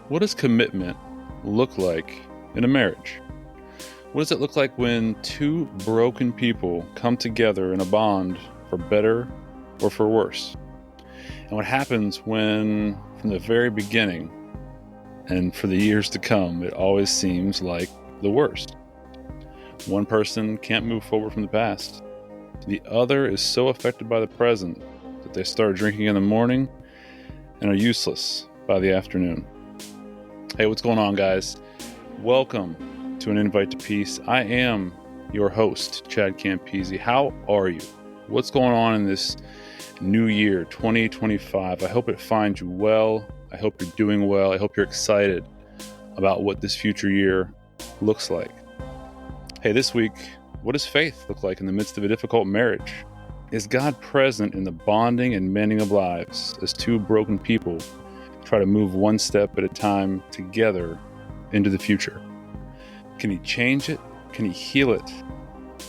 What does commitment look like in a marriage? What does it look like when two broken people come together in a bond for better or for worse? And what happens when, from the very beginning and for the years to come, it always seems like the worst? One person can't move forward from the past. The other is so affected by the present that they start drinking in the morning and are useless by the afternoon. Hey, what's going on, guys? Welcome to An Invite to Peace. I am your host, Chad Campese. How are you? What's going on in this new year, 2025? I hope it finds you well. I hope you're doing well. I hope you're excited about what this future year looks like. Hey, this week, what does faith look like in the midst of a difficult marriage? Is God present in the bonding and mending of lives as two broken people try to move one step at a time together into the future? Can He change it? Can He heal it?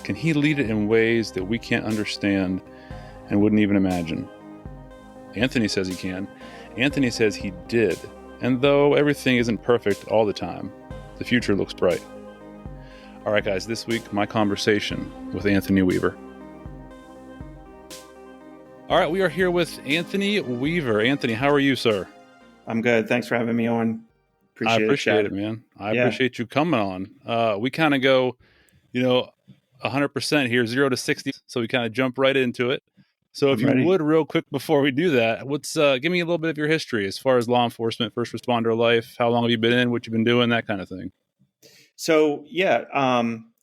Can He lead it in ways that we can't understand and wouldn't even imagine? Anthony says He can. Anthony says He did. And though everything isn't perfect all the time, the future looks bright. All right, guys, this week, my conversation with Anthony Weaver. All right, we are here with Anthony Weaver. Anthony, how are you, sir? I'm good. Thanks for having me on. I appreciate it, man. I appreciate you coming on. We kind of go, 100% here, 0 to 60. So we kind of jump right into it. So if you would, real quick before we do that, give me a little bit of your history as far as law enforcement, first responder life. How long have you been in? What you've been doing? That kind of thing. So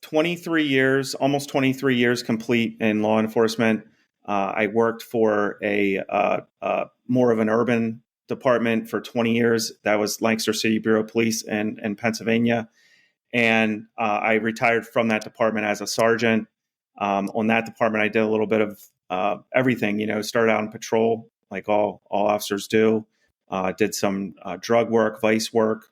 23 years, almost 23 years complete in law enforcement. I worked for a more of an urban department for 20 years. That was Lancaster City Bureau of Police in Pennsylvania. And I retired from that department as a sergeant. On that department, I did a little bit of everything, started out in patrol like all officers do, did some drug work, vice work,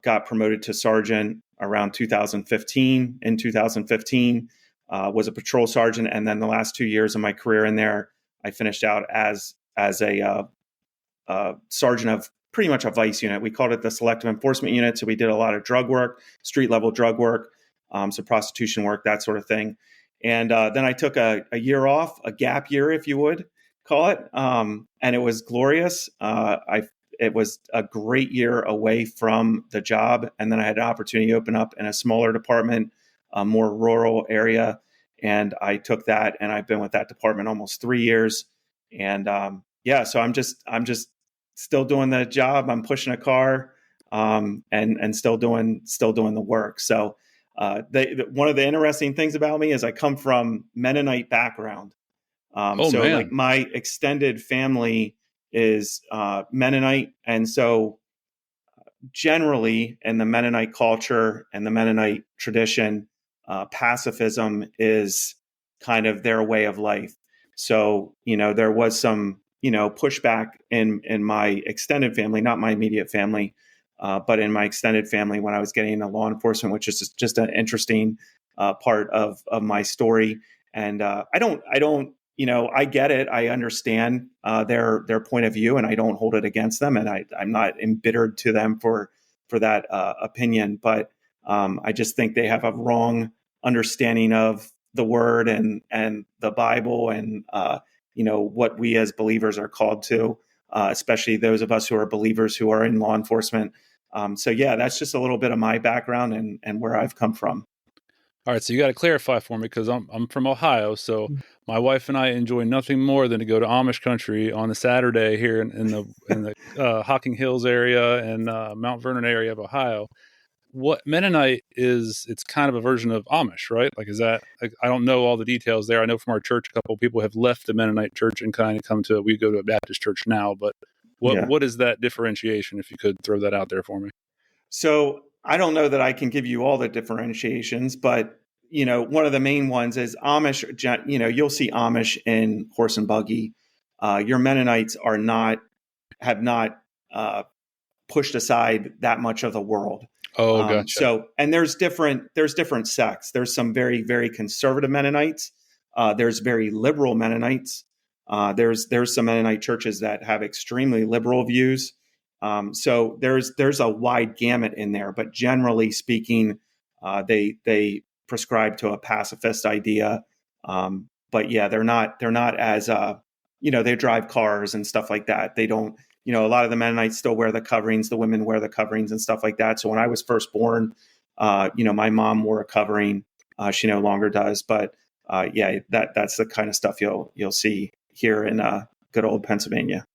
got promoted to sergeant around 2015. In 2015, was a patrol sergeant. And then the last 2 years of my career in there, I finished out as a sergeant of pretty much a vice unit. We called it the Selective Enforcement Unit. So we did a lot of drug work, street level drug work, so prostitution work, that sort of thing. And then I took a year off, a gap year, if you would call it. And it was glorious. It was a great year away from the job. And then I had an opportunity to open up in a smaller department, a more rural area. And I took that, and I've been with that department almost 3 years. And so I'm just still doing the job. I'm pushing a car, and still doing the work. So one of the interesting things about me is I come from Mennonite background. Like my extended family is Mennonite. And so generally in the Mennonite culture and the Mennonite tradition, pacifism is kind of their way of life. So, there was some, pushback in my extended family, not my immediate family, but in my extended family when I was getting into law enforcement, which is just an interesting part of my story. And I get it. I understand their point of view, and I don't hold it against them. And I'm not embittered to them for that opinion. But I just think they have a wrong understanding of the word and the Bible and, what we as believers are called to, especially those of us who are believers who are in law enforcement. That's just a little bit of my background and where I've come from. All right, so you got to clarify for me because I'm from Ohio, so my wife and I enjoy nothing more than to go to Amish country on a Saturday here in the Hocking Hills area and Mount Vernon area of Ohio. What Mennonite is, it's kind of a version of Amish, right? Like, is that? I don't know all the details there. I know from our church, a couple of people have left the Mennonite church and kind of we go to a Baptist church now. But what is that differentiation? If you could throw that out there for me. So I don't know that I can give you all the differentiations, but, one of the main ones is Amish, you'll see Amish in horse and buggy. Your Mennonites have not pushed aside that much of the world. Oh, gotcha. And there's different sects. There's some very, very conservative Mennonites. There's very liberal Mennonites. There's some Mennonite churches that have extremely liberal views. So there's a wide gamut in there, but generally speaking, they prescribe to a pacifist idea. But yeah, they're not as they drive cars and stuff like that. They don't, a lot of the Mennonites still wear the coverings, the women wear the coverings and stuff like that. So when I was first born, my mom wore a covering. She no longer does, but yeah, that's the kind of stuff you'll see here in good old Pennsylvania.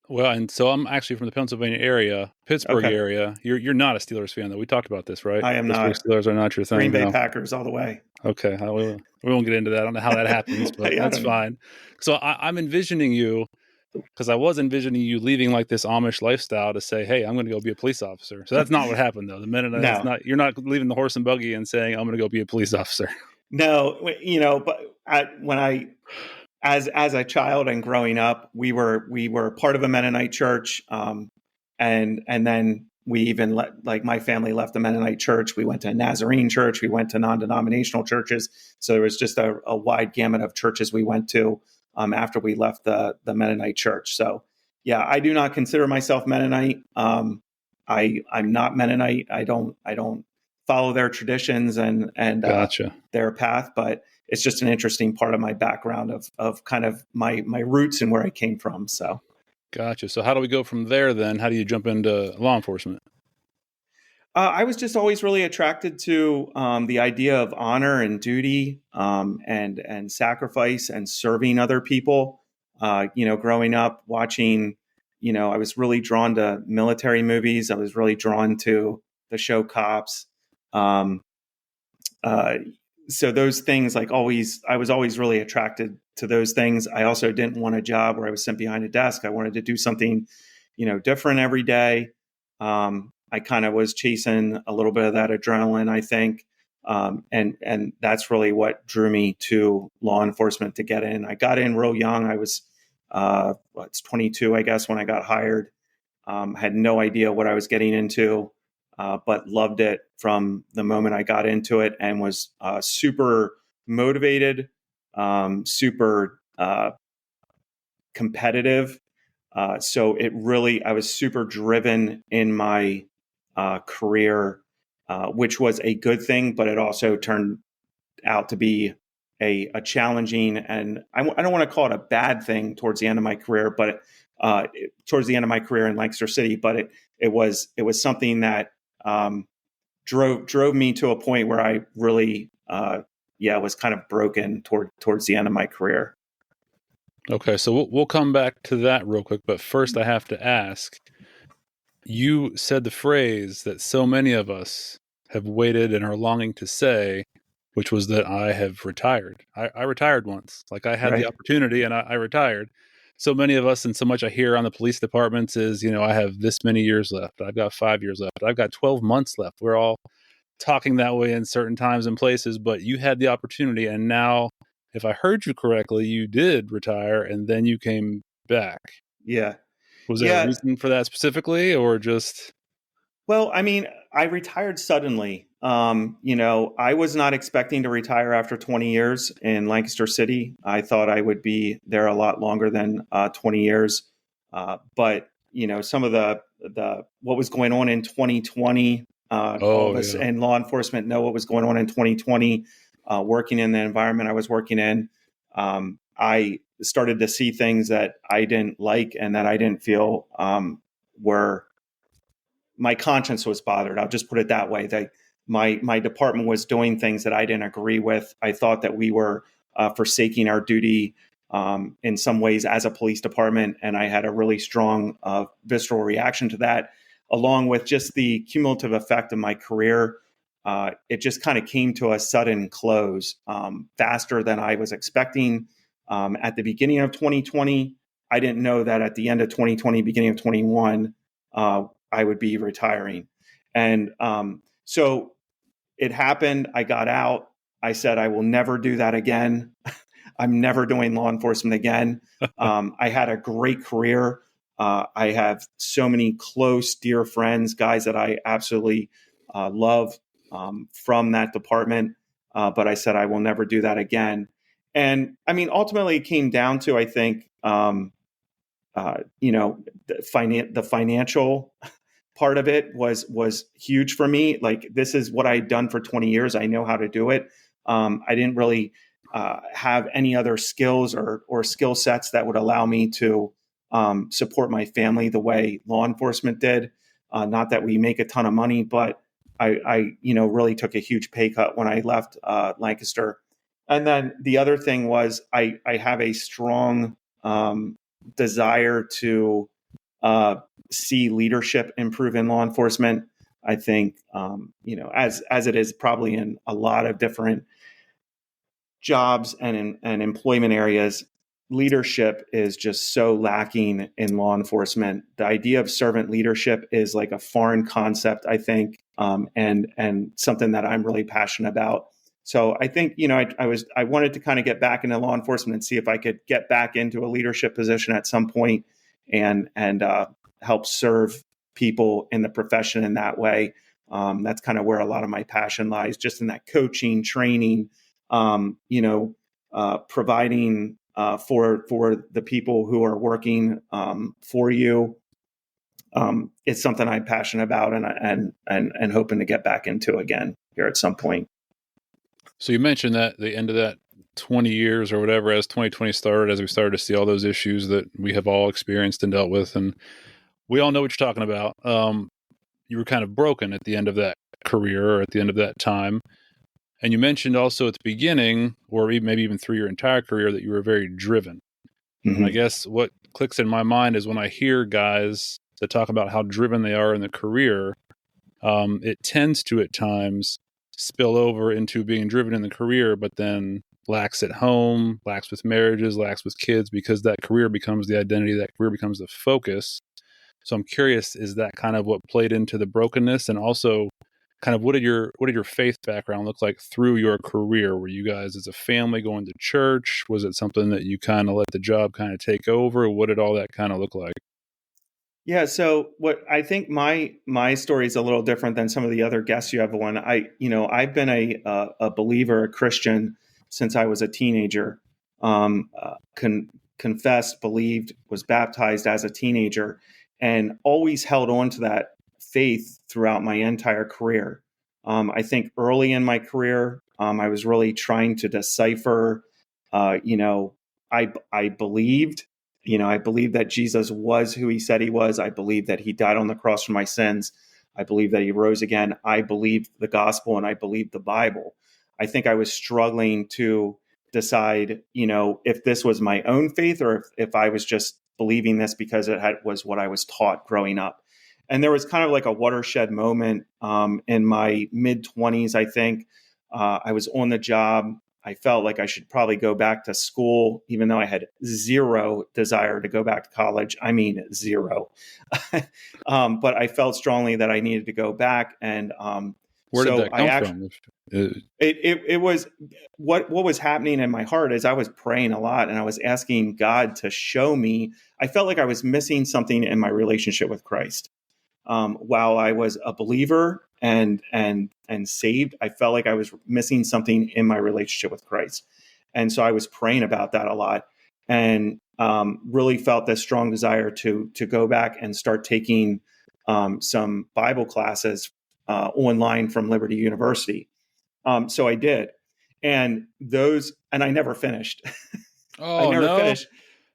Well, and so I'm actually from the Pennsylvania area, Pittsburgh Okay, area. You're not a Steelers fan, though. We talked about this, right? I am Pittsburgh not. Steelers are not your Green thing, Bay no. Packers all the way. Okay, we won't get into that. I don't know how that happens, but I that's don't know. fine. So I'm envisioning you, because I was envisioning you leaving like this Amish lifestyle to say, "Hey, I'm going to go be a police officer." So that's not what happened, though. The Mennonite is No, not. You're not leaving the horse and buggy and saying, "I'm going to go be a police officer." no, but when I as a child and growing up, we were part of a Mennonite church, and then we even like my family left the Mennonite church. We went to a Nazarene church. We went to non-denominational churches. So there was just a wide gamut of churches we went to after we left the Mennonite church. So yeah, I do not consider myself Mennonite. I'm not Mennonite. I don't follow their traditions and Gotcha. their path, but it's just an interesting part of my background of kind of my roots and where I came from. So Gotcha. So how do we go from there then? How do you jump into law enforcement? I was just always really attracted to the idea of honor and duty, and sacrifice and serving other people. Growing up watching, I was really drawn to military movies. I was really drawn to the show Cops. Um, uh, so those things, like always, I was always really attracted to those things. I also didn't want a job where I was sent behind a desk. I wanted to do something, different every day. I kind of was chasing a little bit of that adrenaline, I think. And that's really what drew me to law enforcement to get in. I got in real young. I was, it's 22, I guess, when I got hired. Had no idea what I was getting into, but loved it from the moment I got into it and was super motivated, super competitive. So I was super driven in my career, which was a good thing, but it also turned out to be a challenging, and I don't want to call it a bad thing towards the end of my career, but towards the end of my career in Lancaster City, but it was something that drove me to a point where I really was kind of broken towards the end of my career. Okay, so we'll come back to that real quick, but first I have to ask, you said the phrase that so many of us have waited and are longing to say, which was that I have retired. I retired once. Like I had the Right. opportunity and I retired. So many of us, and so much I hear on the police departments is, I have this many years left. I've got 5 years left. I've got 12 months left. We're all talking that way in certain times and places, but you had the opportunity. And now, if I heard you correctly, you did retire and then you came back. Yeah. Was there a Yeah. reason for that specifically or just? Well, I mean, I retired suddenly. I was not expecting to retire after 20 years in Lancaster City. I thought I would be there a lot longer than 20 years. But some of the what was going on in 2020, all of Oh, us yeah. in law enforcement know what was going on in 2020. Working in the environment I was working in, I started to see things that I didn't like and that I didn't feel were my conscience was bothered. I'll just put it that way. That my department was doing things that I didn't agree with. I thought that we were forsaking our duty in some ways as a police department, and I had a really strong visceral reaction to that, along with just the cumulative effect of my career. It just kind of came to a sudden close faster than I was expecting. At the beginning of 2020, I didn't know that at the end of 2020, beginning of 21. I would be retiring. And so it happened. I got out. I said, I will never do that again. I'm never doing law enforcement again. I had a great career. I have so many close, dear friends, guys that I absolutely love from that department. But I said, I will never do that again. And I mean, ultimately, it came down to, I think, the financial part of it was huge for me. Like, this is what I'd done for 20 years. I know how to do it. I didn't really have any other skills or skill sets that would allow me to support my family the way law enforcement did. Not that we make a ton of money, but I really took a huge pay cut when I left Lancaster. And then the other thing was I have a strong desire to see leadership improve in law enforcement. I think, as it is probably in a lot of different jobs and employment areas, leadership is just so lacking in law enforcement. The idea of servant leadership is like a foreign concept, I think, and something that I'm really passionate about. So I think, I wanted to kind of get back into law enforcement and see if I could get back into a leadership position at some point and help serve people in the profession in that way. That's kind of where a lot of my passion lies, just in that coaching, training, providing for the people who are working for you. It's something I'm passionate about and hoping to get back into again here at some point. So you mentioned that the end of that 20 years or whatever, as 2020 started, as we started to see all those issues that we have all experienced and dealt with, and we all know what you're talking about. You were kind of broken at the end of that career or at the end of that time. And you mentioned also at the beginning, or maybe even through your entire career, that you were very driven. Mm-hmm. And I guess what clicks in my mind is when I hear guys that talk about how driven they are in the career, it tends to at times spill over into being driven in the career, but then lacks at home, lacks with marriages, lacks with kids, because that career becomes the identity, that career becomes the focus. So I'm curious, is that kind of what played into the brokenness? And also, kind of what did your faith background look like through your career? Were you guys as a family going to church? Was it something that you kind of let the job kind of take over? What did all that kind of look like? Yeah, so what I think my story is a little different than some of the other guests you have on. I've been a believer, a Christian since I was a teenager. Confessed, believed, was baptized as a teenager, and always held on to that faith throughout my entire career. I think early in my career, I was really trying to decipher. I believed. I believe that Jesus was who he said he was. I believe that he died on the cross for my sins. I believe that he rose again. I believed the gospel and I believed the Bible. I think I was struggling to decide, if this was my own faith or if I was just believing this because was what I was taught growing up. And there was kind of like a watershed moment in my mid-20s, I think. I was on the job. I felt like I should probably go back to school, even though I had zero desire to go back to college. I mean, zero. But I felt strongly that I needed to go back. And where did that come from? It was what was happening in my heart is I was praying a lot and I was asking God to show me. I felt like I was missing something in my relationship with Christ. While I was a believer and saved, I felt like I was missing something in my relationship with Christ. And so I was praying about that a lot and really felt this strong desire to go back and start taking some Bible classes online from Liberty University. So I did. And I never finished. Oh, I never finished.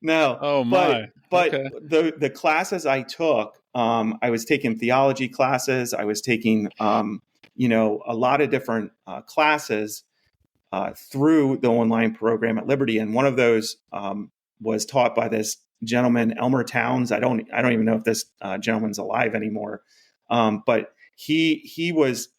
No. Oh, my. But okay. The classes I took, I was taking theology classes. I was taking, a lot of different classes through the online program at Liberty. And one of those was taught by this gentleman, Elmer Towns. I don't even know if this gentleman's alive anymore. But he was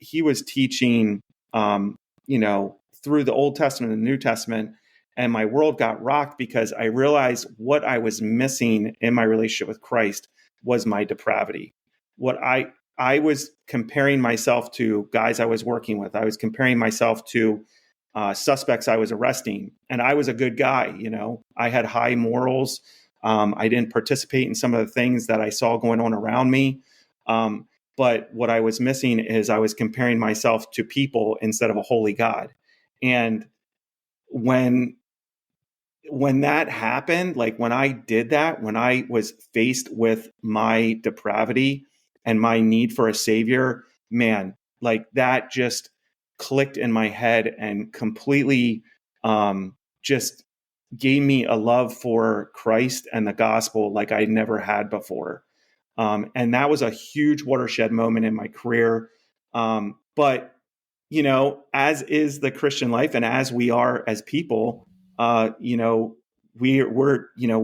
teaching, through the Old Testament and the New Testament. And my world got rocked because I realized what I was missing in my relationship with Christ was my depravity. What I was comparing myself to guys I was working with. I was comparing myself to suspects I was arresting. And I was a good guy, I had high morals. I didn't participate in some of the things that I saw going on around me. But what I was missing is I was comparing myself to people instead of a holy God. And when when that happened, like when I did that, when I was faced with my depravity and my need for a savior, man, like that just clicked in my head and completely just gave me a love for Christ and the gospel like I never had before. And that was a huge watershed moment in my career. But, as is the Christian life and as we are as people, we're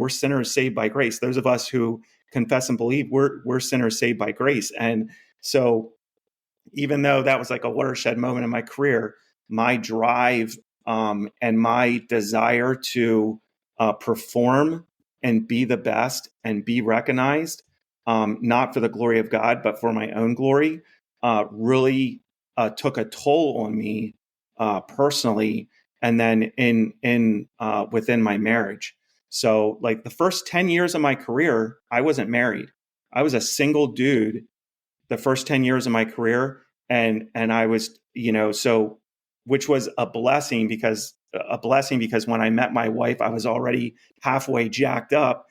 sinners saved by grace. Those of us who confess and believe we're sinners saved by grace. And so even though that was like a watershed moment in my career, my drive and my desire to perform and be the best and be recognized, not for the glory of God, but for my own glory, really took a toll on me personally, and then in within my marriage. So, like the first 10 years of my career, I wasn't married. I was a single dude the first 10 years of my career, and I was, so which was a blessing because when I met my wife, I was already halfway jacked up.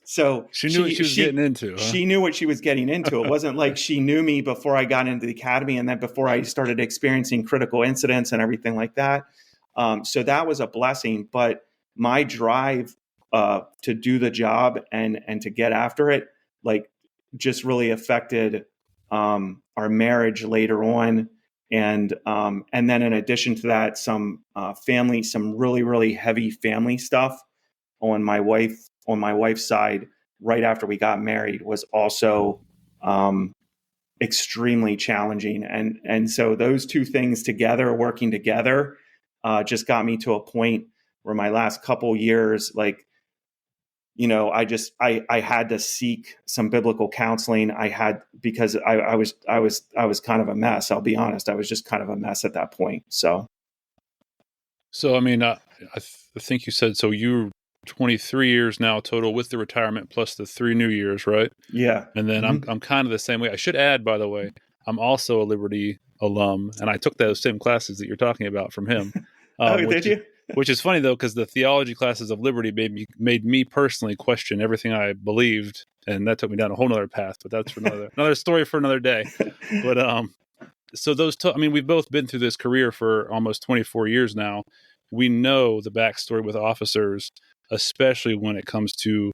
So She knew what she was getting into, huh? She knew what she was getting into. It wasn't like she knew me before I got into the academy and then before I started experiencing critical incidents and everything like that. So that was a blessing, but my drive to do the job and to get after it, like, just really affected our marriage later on, and then in addition to that, some really heavy family stuff on my wife's side right after we got married was also extremely challenging, and so those two things together, working together, just got me to a point where my last couple years, like, I had to seek some biblical counseling. Because I was kind of a mess. I'll be honest. I was just kind of a mess at that point. So I mean, I think you said, so you're 23 years now total with the retirement plus the 3 new years, right? Yeah. And then I'm kind of the same way. I should add, by the way, I'm also a Liberty alum, and I took those same classes that you're talking about from him. Did you? Which is funny, though, because the theology classes of Liberty made me personally question everything I believed, and that took me down a whole nother path. But that's for another story for another day. But so we've both been through this career for almost 24 years now. We know the backstory with officers, especially when it comes to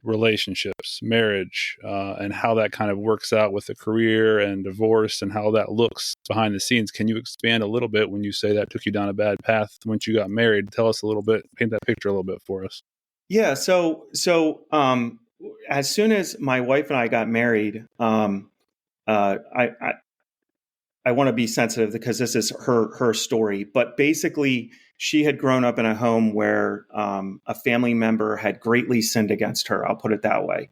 relationships, marriage, and how that kind of works out with a career and divorce and how that looks behind the scenes. Can you expand a little bit when you say that took you down a bad path once you got married? Tell us a little bit, paint that picture a little bit for us. Yeah. So as soon as my wife and I got married, I want to be sensitive because this is her story, but basically she had grown up in a home where a family member had greatly sinned against her. I'll put it that way.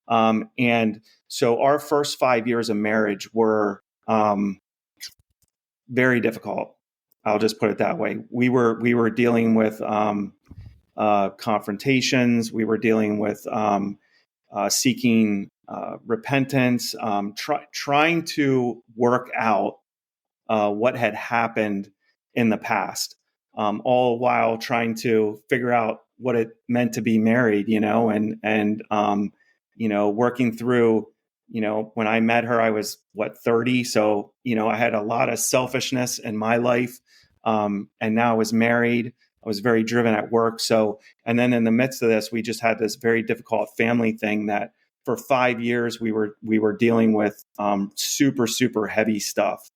And so our first 5 years of marriage were very difficult. I'll just put it that way. We were dealing with confrontations. We were dealing with seeking repentance, trying to work out what had happened in the past, all while trying to figure out what it meant to be married, and working through, when I met her, I was 30. So, I had a lot of selfishness in my life. And now I was married. I was very driven at work. So, and then in the midst of this, we just had this very difficult family thing that for 5 years we were dealing with super, super heavy stuff.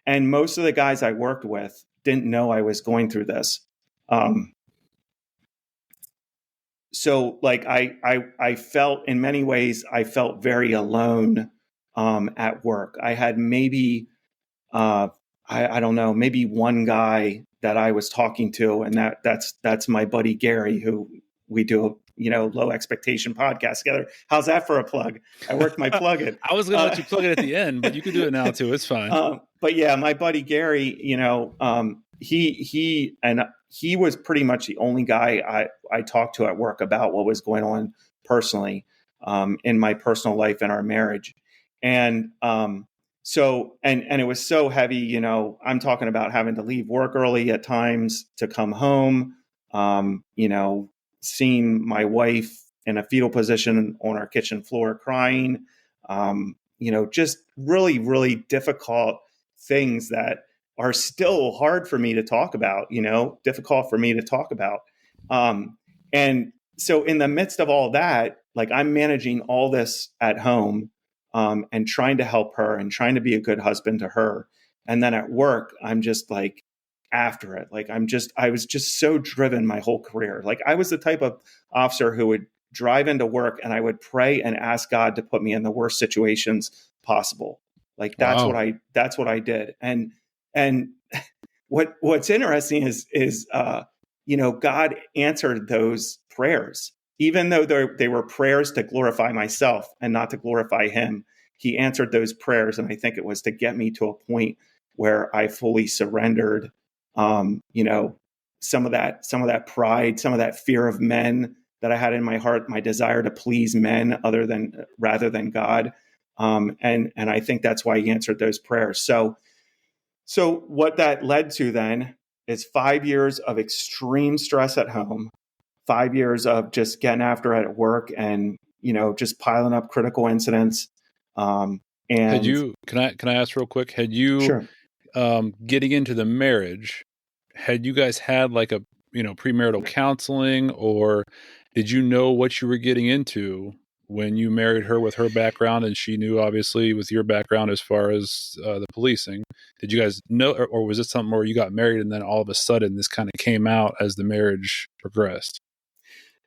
And most of the guys I worked with didn't know I was going through this. So like I felt, in many ways, I felt very alone at work. I had maybe, I don't know, maybe one guy that I was talking to, and that's my buddy Gary, who we do Low Expectation podcast together. How's that for a plug? I worked my plug in. I was going to let you plug it at the end, but you can do it now too. It's fine. But yeah, my buddy Gary, he was pretty much the only guy I talked to at work about what was going on personally in my personal life and our marriage. And so it was so heavy, I'm talking about having to leave work early at times to come home. You know, seeing my wife in a fetal position on our kitchen floor crying, you know, just really, really difficult things that are still hard for me to talk about, you know, difficult for me to talk about. And so in the midst of all that, like I'm managing all this at home, and trying to help her and trying to be a good husband to her. And then at work, I'm just like after it. Like I was just so driven my whole career. Like I was the type of officer who would drive into work and I would pray and ask God to put me in the worst situations possible. Like Wow. that's what I did. And what's interesting is you know, God answered those prayers, even though they were prayers to glorify myself and not to glorify Him. He answered those prayers, and I think it was to get me to a point where I fully surrendered. You know, some of that pride, some of that fear of men that I had in my heart, my desire to please men rather than God. And I think that's why He answered those prayers. So what that led to then is 5 years of extreme stress at home, 5 years of just getting after it at work, and you know, just piling up critical incidents. Had And you, can I ask real quick, had you, sure, getting into the marriage, had you guys had like a, premarital counseling, or did you know what you were getting into when you married her with her background and she knew obviously with your background as far as the policing? Did you guys know, or was it something where you got married and then all of a sudden this kind of came out as the marriage progressed?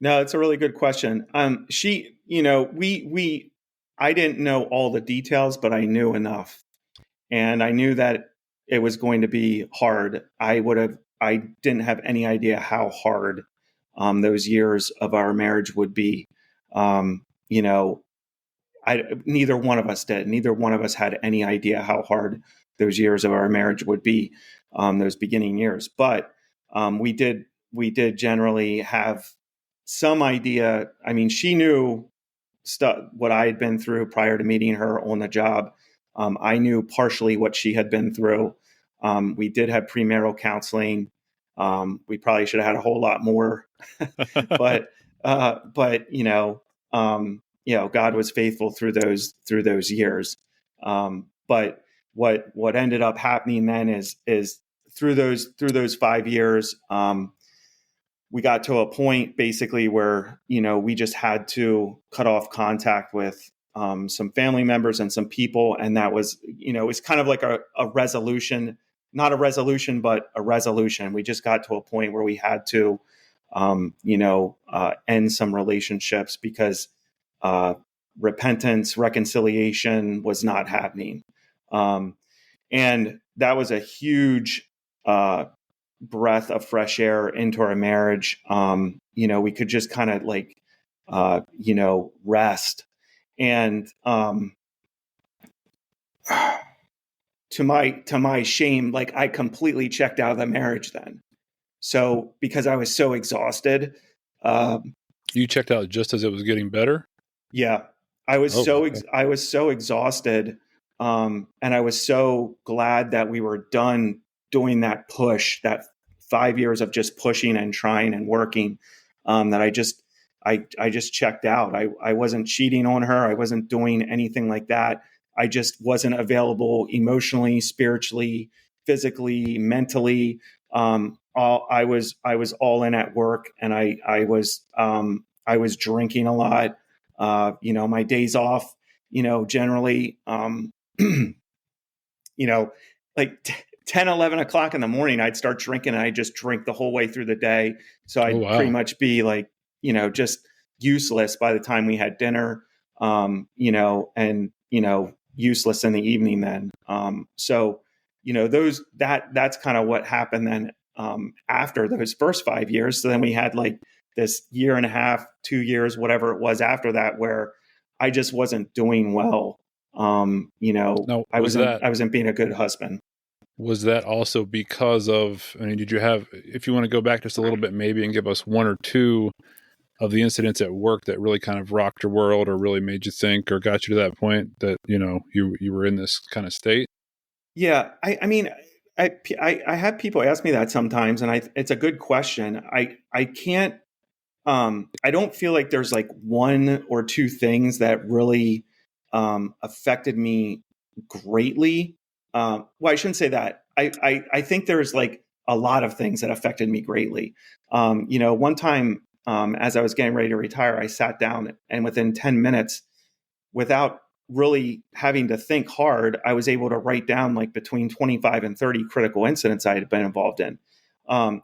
no, it's a really good question. She, you know, I didn't know all the details, but I knew enough, and I knew that it was going to be hard. I didn't have any idea how hard those years of our marriage would be. You know, neither one of us did. Neither one of us had any idea how hard those years of our marriage would be, those beginning years. But we did generally have some idea. I mean, she knew stuff what I had been through prior to meeting her on the job. I knew partially what she had been through. We did have premarital counseling. We probably should have had a whole lot more, but you know, God was faithful through those years. But what ended up happening then is through those 5 years, we got to a point basically where, you know, we just had to cut off contact with some family members and some people. And that was, you know, it's kind of like a resolution, not a resolution, but a resolution. We just got to a point where we had to, end some relationships because repentance, reconciliation was not happening. And that was a huge breath of fresh air into our marriage. You know, we could just kind of like, rest. And to my shame, like I completely checked out of the marriage then. So because I was so exhausted, You checked out just as it was getting better? yeah, I was Oh, wow. I was so exhausted, and I was so glad that we were done doing that push, that 5 years of just pushing and trying and working, that I just checked out. I wasn't cheating on her. I wasn't doing anything like that. I just wasn't available emotionally, spiritually, physically, mentally. I was all in at work, and I was drinking a lot. You know, my days off, you know, generally, you know, like 10, 11 o'clock in the morning, I'd start drinking and I just drink the whole way through the day. So Oh, I'd pretty wow. much be like, you know, just useless by the time we had dinner, and, you know, useless in the evening then. So, you know, that's kind of what happened then, after those first 5 years. So then we had like this year and a half, 2 years, whatever it was after that, where I just wasn't doing well. Now, was that I wasn't being a good husband. was that also because of, I mean, did you have, if you want to go back just a little bit maybe and give us one or two of the incidents at work that really kind of rocked your world or really made you think or got you to that point that, you were in this kind of state? Yeah. I mean, I have people ask me that sometimes, and it's a good question. I can't. I don't feel like there's like one or two things that really affected me greatly. Well, I shouldn't say that. I think there's like a lot of things that affected me greatly. One time as I was getting ready to retire, I sat down and within 10 minutes, without really having to think hard, I was able to write down like between 25 and 30 critical incidents I had been involved in. One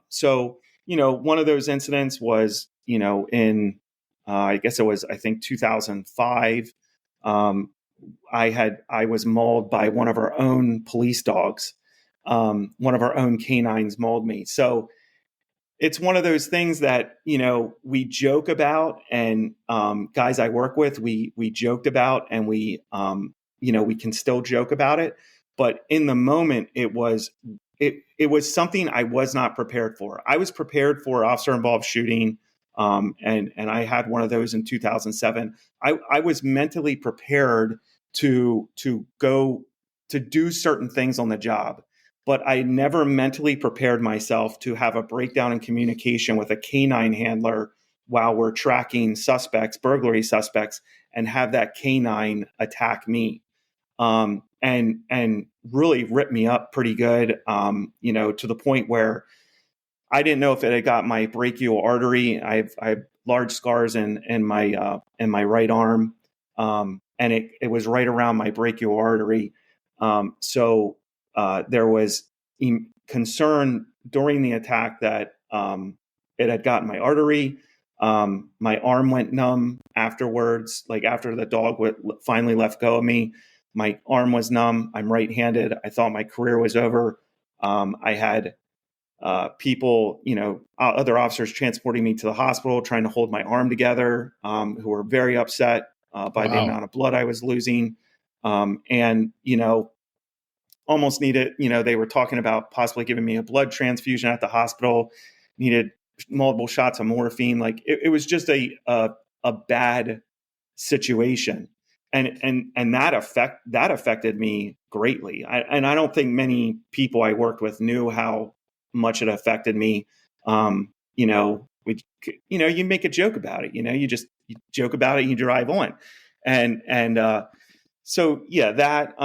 of those incidents was, I guess it was, I think 2005. Um, I was mauled by one of our own police dogs. One of our own canines mauled me. So it's one of those things that we joke about, and guys I work with, we joked about, and we can still joke about it. But in the moment, it was something I was not prepared for. I was prepared for officer involved shooting, and I had one of those in 2007. I was mentally prepared to go to do certain things on the job, but I never mentally prepared myself to have a breakdown in communication with a canine handler while we're tracking suspects, burglary suspects, and have that canine attack me. And really ripped me up pretty good, to the point where I didn't know if it had got my brachial artery. I have large scars in my right arm, and it was right around my brachial artery. So there was concern during the attack that it had gotten my artery. My arm went numb afterwards, like after the dog finally left go of me. My arm was numb. I'm right-handed. I thought my career was over. I had people, other officers transporting me to the hospital, trying to hold my arm together, who were very upset by the amount of blood I was losing. And almost needed, they were talking about possibly giving me a blood transfusion at the hospital, needed multiple shots of morphine. Like it was just a bad situation. And that affected me greatly. And I don't think many people I worked with knew how much it affected me. You make a joke about it, you joke about it and you drive on. So yeah, that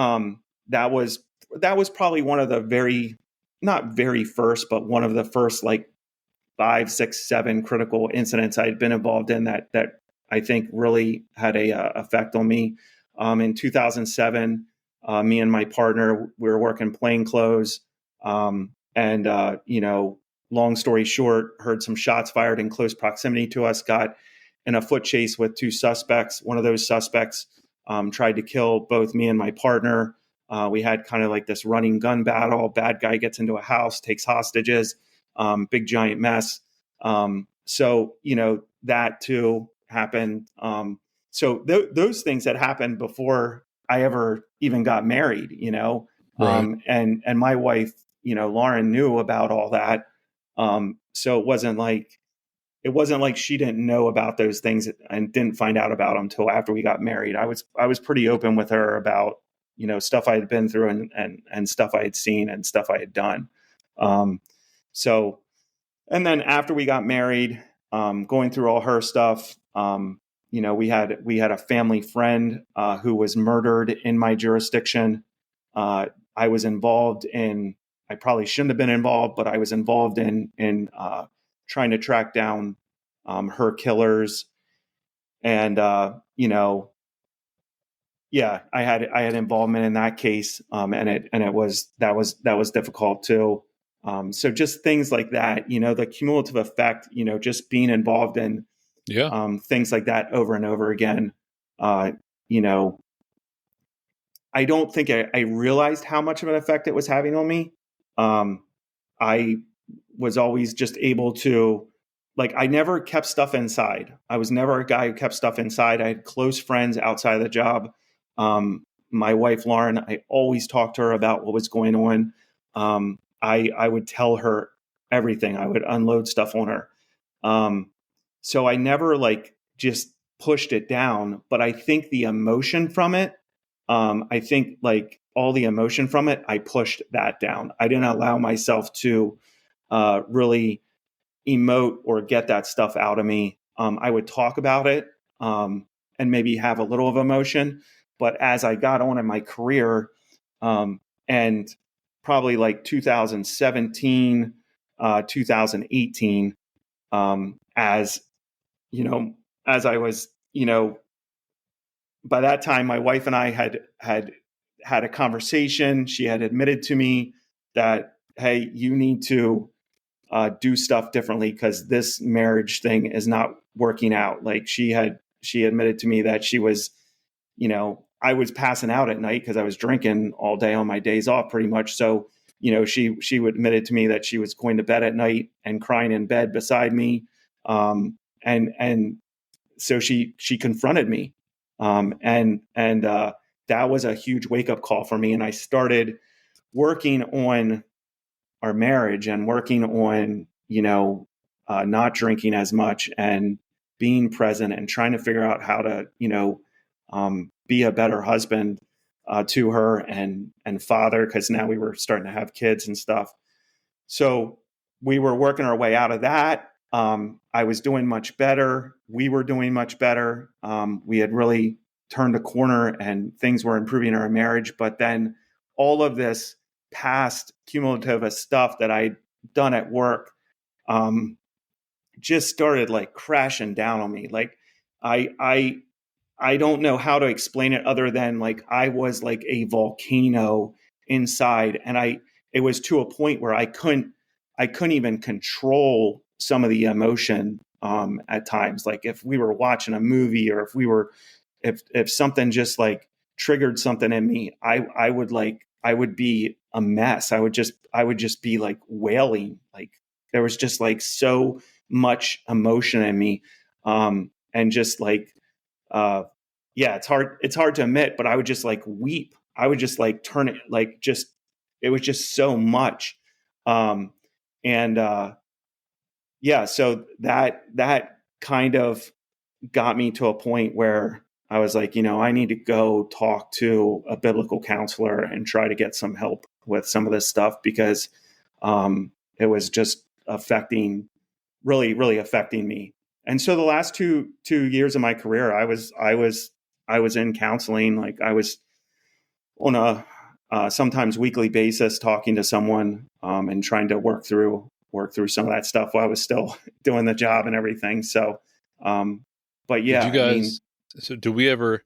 was probably one of the not very first, but one of the first like 5, 6, 7 critical incidents I had been involved in that I think really had a effect on me. In 2007, me and my partner, we were working plainclothes, long story short, heard some shots fired in close proximity to us, got in a foot chase with 2 suspects. One of those suspects tried to kill both me and my partner. We had kind of like this running gun battle. Bad guy gets into a house, takes hostages, big giant mess. So that too happened. Those things that happened before I ever even got married, Right. And my wife, Lauren, knew about all that. So it wasn't like she didn't know about those things and didn't find out about them until after we got married. I was pretty open with her about stuff I had been through and stuff I had seen and stuff I had done. And then after we got married, going through all her stuff, we had a family friend who was murdered in my jurisdiction. I was involved in. I probably shouldn't have been involved, but I was involved in trying to track down her killers, and yeah, I had involvement in that case, that was difficult too. So just things like that, the cumulative effect, just being involved in things like that over and over again. I don't think I realized how much of an effect it was having on me. I was always just able to, like, I never kept stuff inside. I was never a guy who kept stuff inside. I had close friends outside of the job. My wife, Lauren, I always talked to her about what was going on. I would tell her everything. I would unload stuff on her. So I never like just pushed it down, but I think the emotion from it I think like all the emotion from it, I pushed that down. I didn't allow myself to really emote or get that stuff out of me. I would talk about it and maybe have a little of emotion. But as I got on in my career, and probably like 2017, 2018, as you know, as I was, by that time, my wife and I had a conversation. She had admitted to me that, hey, you need to do stuff differently because this marriage thing is not working out. Like she admitted to me that she was, I was passing out at night because I was drinking all day on my days off, pretty much. So, she admitted to me that she was going to bed at night and crying in bed beside me, and so she confronted me, and that was a huge wake up call for me, and I started working on our marriage and working on not drinking as much and being present and trying to figure out how to be a better husband to her and father, because now we were starting to have kids and stuff. So we were working our way out of that. I was doing much better. We were doing much better. We had really turned a corner and things were improving in our marriage. But then all of this past cumulative stuff that I'd done at work just started like crashing down on me. Like I don't know how to explain it other than like I was like a volcano inside, and it was to a point where I couldn't even control some of the emotion at times. Like if we were watching a movie, or if something just like triggered something in me, I would be a mess. I would just be like wailing. Like there was just like so much emotion in me, and just like yeah, it's hard to admit, but I would just like weep. I would just like turn it like just it was just so much, and yeah, so that kind of got me to a point where I was like, I need to go talk to a biblical counselor and try to get some help with some of this stuff, because it was just really affecting me. And so the last two years of my career, I was in counseling. Like I was on a sometimes weekly basis talking to someone, and trying to work through some of that stuff while I was still doing the job and everything. So, but yeah, Did you guys? So, do we ever?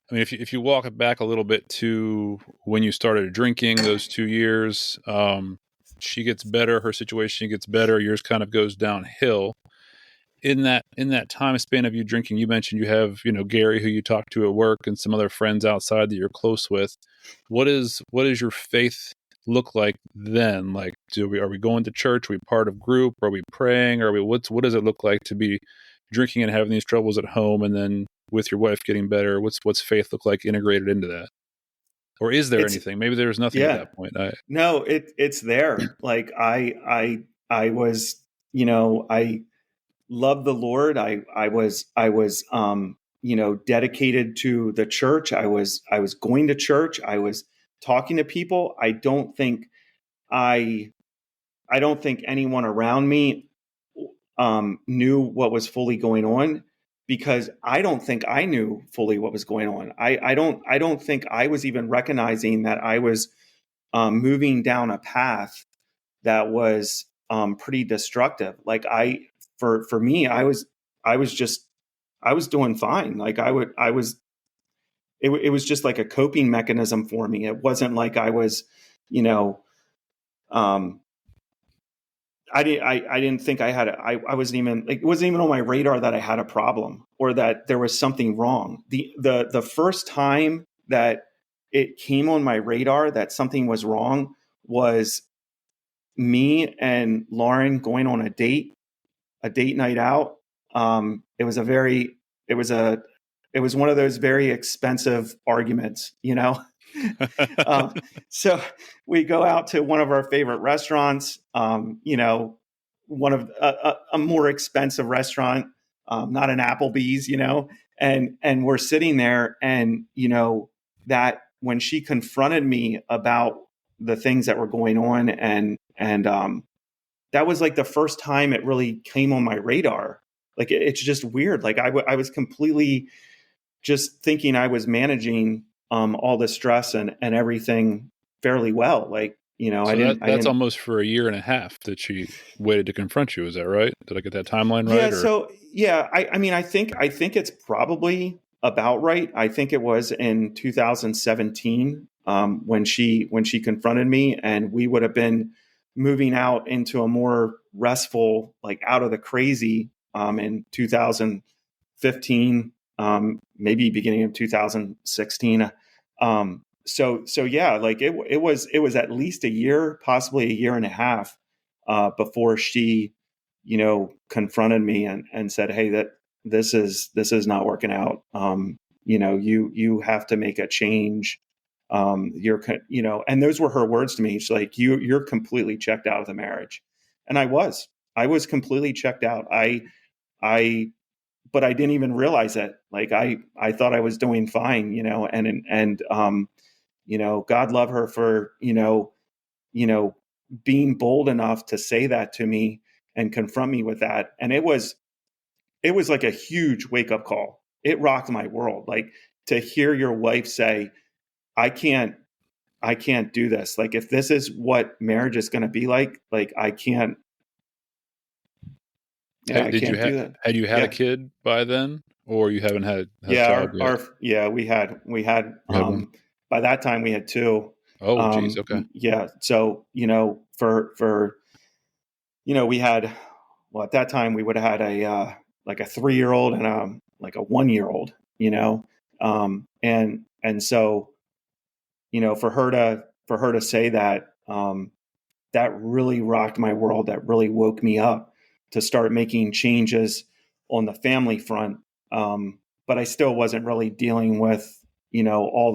I mean, if you walk it back a little bit to when you started drinking, those 2 years, she gets better, her situation gets better, yours kind of goes downhill. In that time span of you drinking, you mentioned you have Gary, who you talk to at work, and some other friends outside that you're close with. What is your faith look like then? Like, are we going to church? Are we part of group? Are we praying? What does it look like to be drinking and having these troubles at home, and then with your wife getting better? What's faith look like integrated into that? Or is there anything? Maybe there's nothing at that point. No, it's there. Like I was, I loved the Lord. I was dedicated to the church. I was going to church. I was talking to people. I I don't think anyone around me knew what was fully going on, because I don't think I knew fully what was going on. I don't think I was even recognizing that I was moving down a path that was pretty destructive. Like for me, I was just I was doing fine. Like it was just like a coping mechanism for me. It wasn't like I was, you know, um, I didn't think I had I wasn't even like, it wasn't even on my radar that I had a problem or that there was something wrong. The first time that it came on my radar that something was wrong was me and Lauren going on a date night out. It was it was one of those very expensive arguments, um, so we go out to one of our favorite restaurants, one of a more expensive restaurant, not an Applebee's, and we're sitting there, and that when she confronted me about the things that were going on, and that was like the first time it really came on my radar. Like it's just weird. Like I was completely just thinking I was managing all the stress and everything fairly well. Like, you know, So I that's didn't. almost for a year and a half that she waited to confront you. Is that right? Did I get that timeline Yeah. right? Or So yeah, I mean, I think it's probably about right. I think it was in 2017 when she confronted me, and we would have been moving out into a more restful, like out of the crazy in 2015, maybe beginning of 2016. So yeah, like it was at least a year, possibly a year and a half before she, you know, confronted me and said, "Hey, that this is not working out. You know, you have to make a change. You know," and those were her words to me. She's like, you're completely checked out of the marriage," and I was completely checked out. I but I didn't even realize it. Like I thought I was doing fine, you know, and you know, God love her for, you know, being bold enough to say that to me and confront me with that. And it was like a huge wake up call. It rocked my world. Like to hear your wife say, I can't I can't do this. Like if this is what marriage is going to be like I can't, yeah, I did you can't have do that. had you had a Yeah. kid by then, or you haven't had a Yeah, child yet? yeah, we had You had one. by that time we had two. Oh, geez. Okay. Yeah, so you know, for you know, we had, well, at that time we would have had a like a 3 year old and like a 1 year old, you know, and so, you know, for her to say that, that really rocked my world. That really woke me up to start making changes on the family front. But I still wasn't really dealing with, you know, all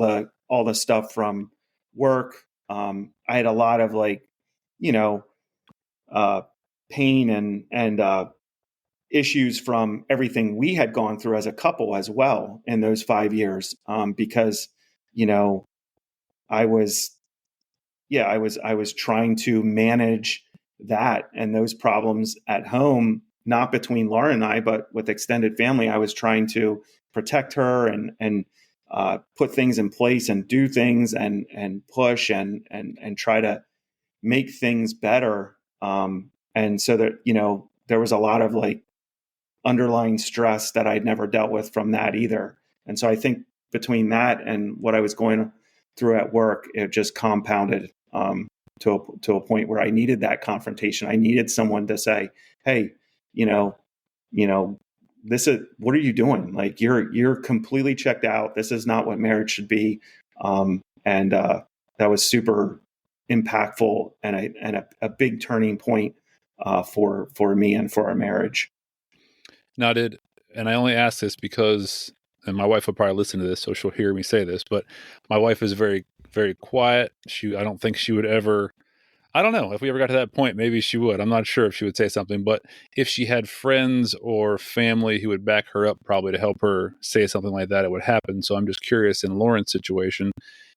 the stuff from work. I had a lot of like, you know, uh, pain and issues from everything we had gone through as a couple as well in those 5 years. Because, you know, I was I was trying to manage that and those problems at home, not between Laura and I, but with extended family. I was trying to protect her and put things in place and do things and push and try to make things better. And so that, you know, there was a lot of like underlying stress that I'd never dealt with from that either. And so I think between that and what I was going through at work, it just compounded to a point where I needed that confrontation. I needed someone to say, "Hey, you know, you know, this is what are you doing? Like you're completely checked out. This is not what marriage should be." And that was super impactful and a big turning point for me and for our marriage. Now, and I only ask this because, and my wife will probably listen to this, so she'll hear me say this, but my wife is very, very quiet. I don't think she would ever, I don't know, if we ever got to that point, maybe she would. I'm not sure if she would say something, but if she had friends or family who would back her up probably to help her say something like that, it would happen. So I'm just curious, in Lauren's situation,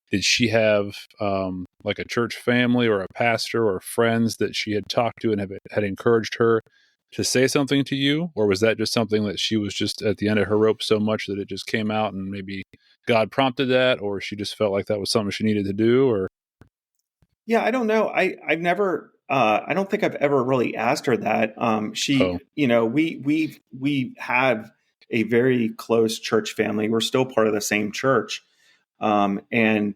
did she have like a church family or a pastor or friends that she had talked to and had encouraged her to say something to you? Or was that just something that she was just at the end of her rope so much that it just came out and maybe God prompted that, or she just felt like that was something she needed to do? Or Yeah, I don't know. I've never I don't think I've ever really asked her that. oh, She, you know, we have a very close church family. We're still part of the same church. And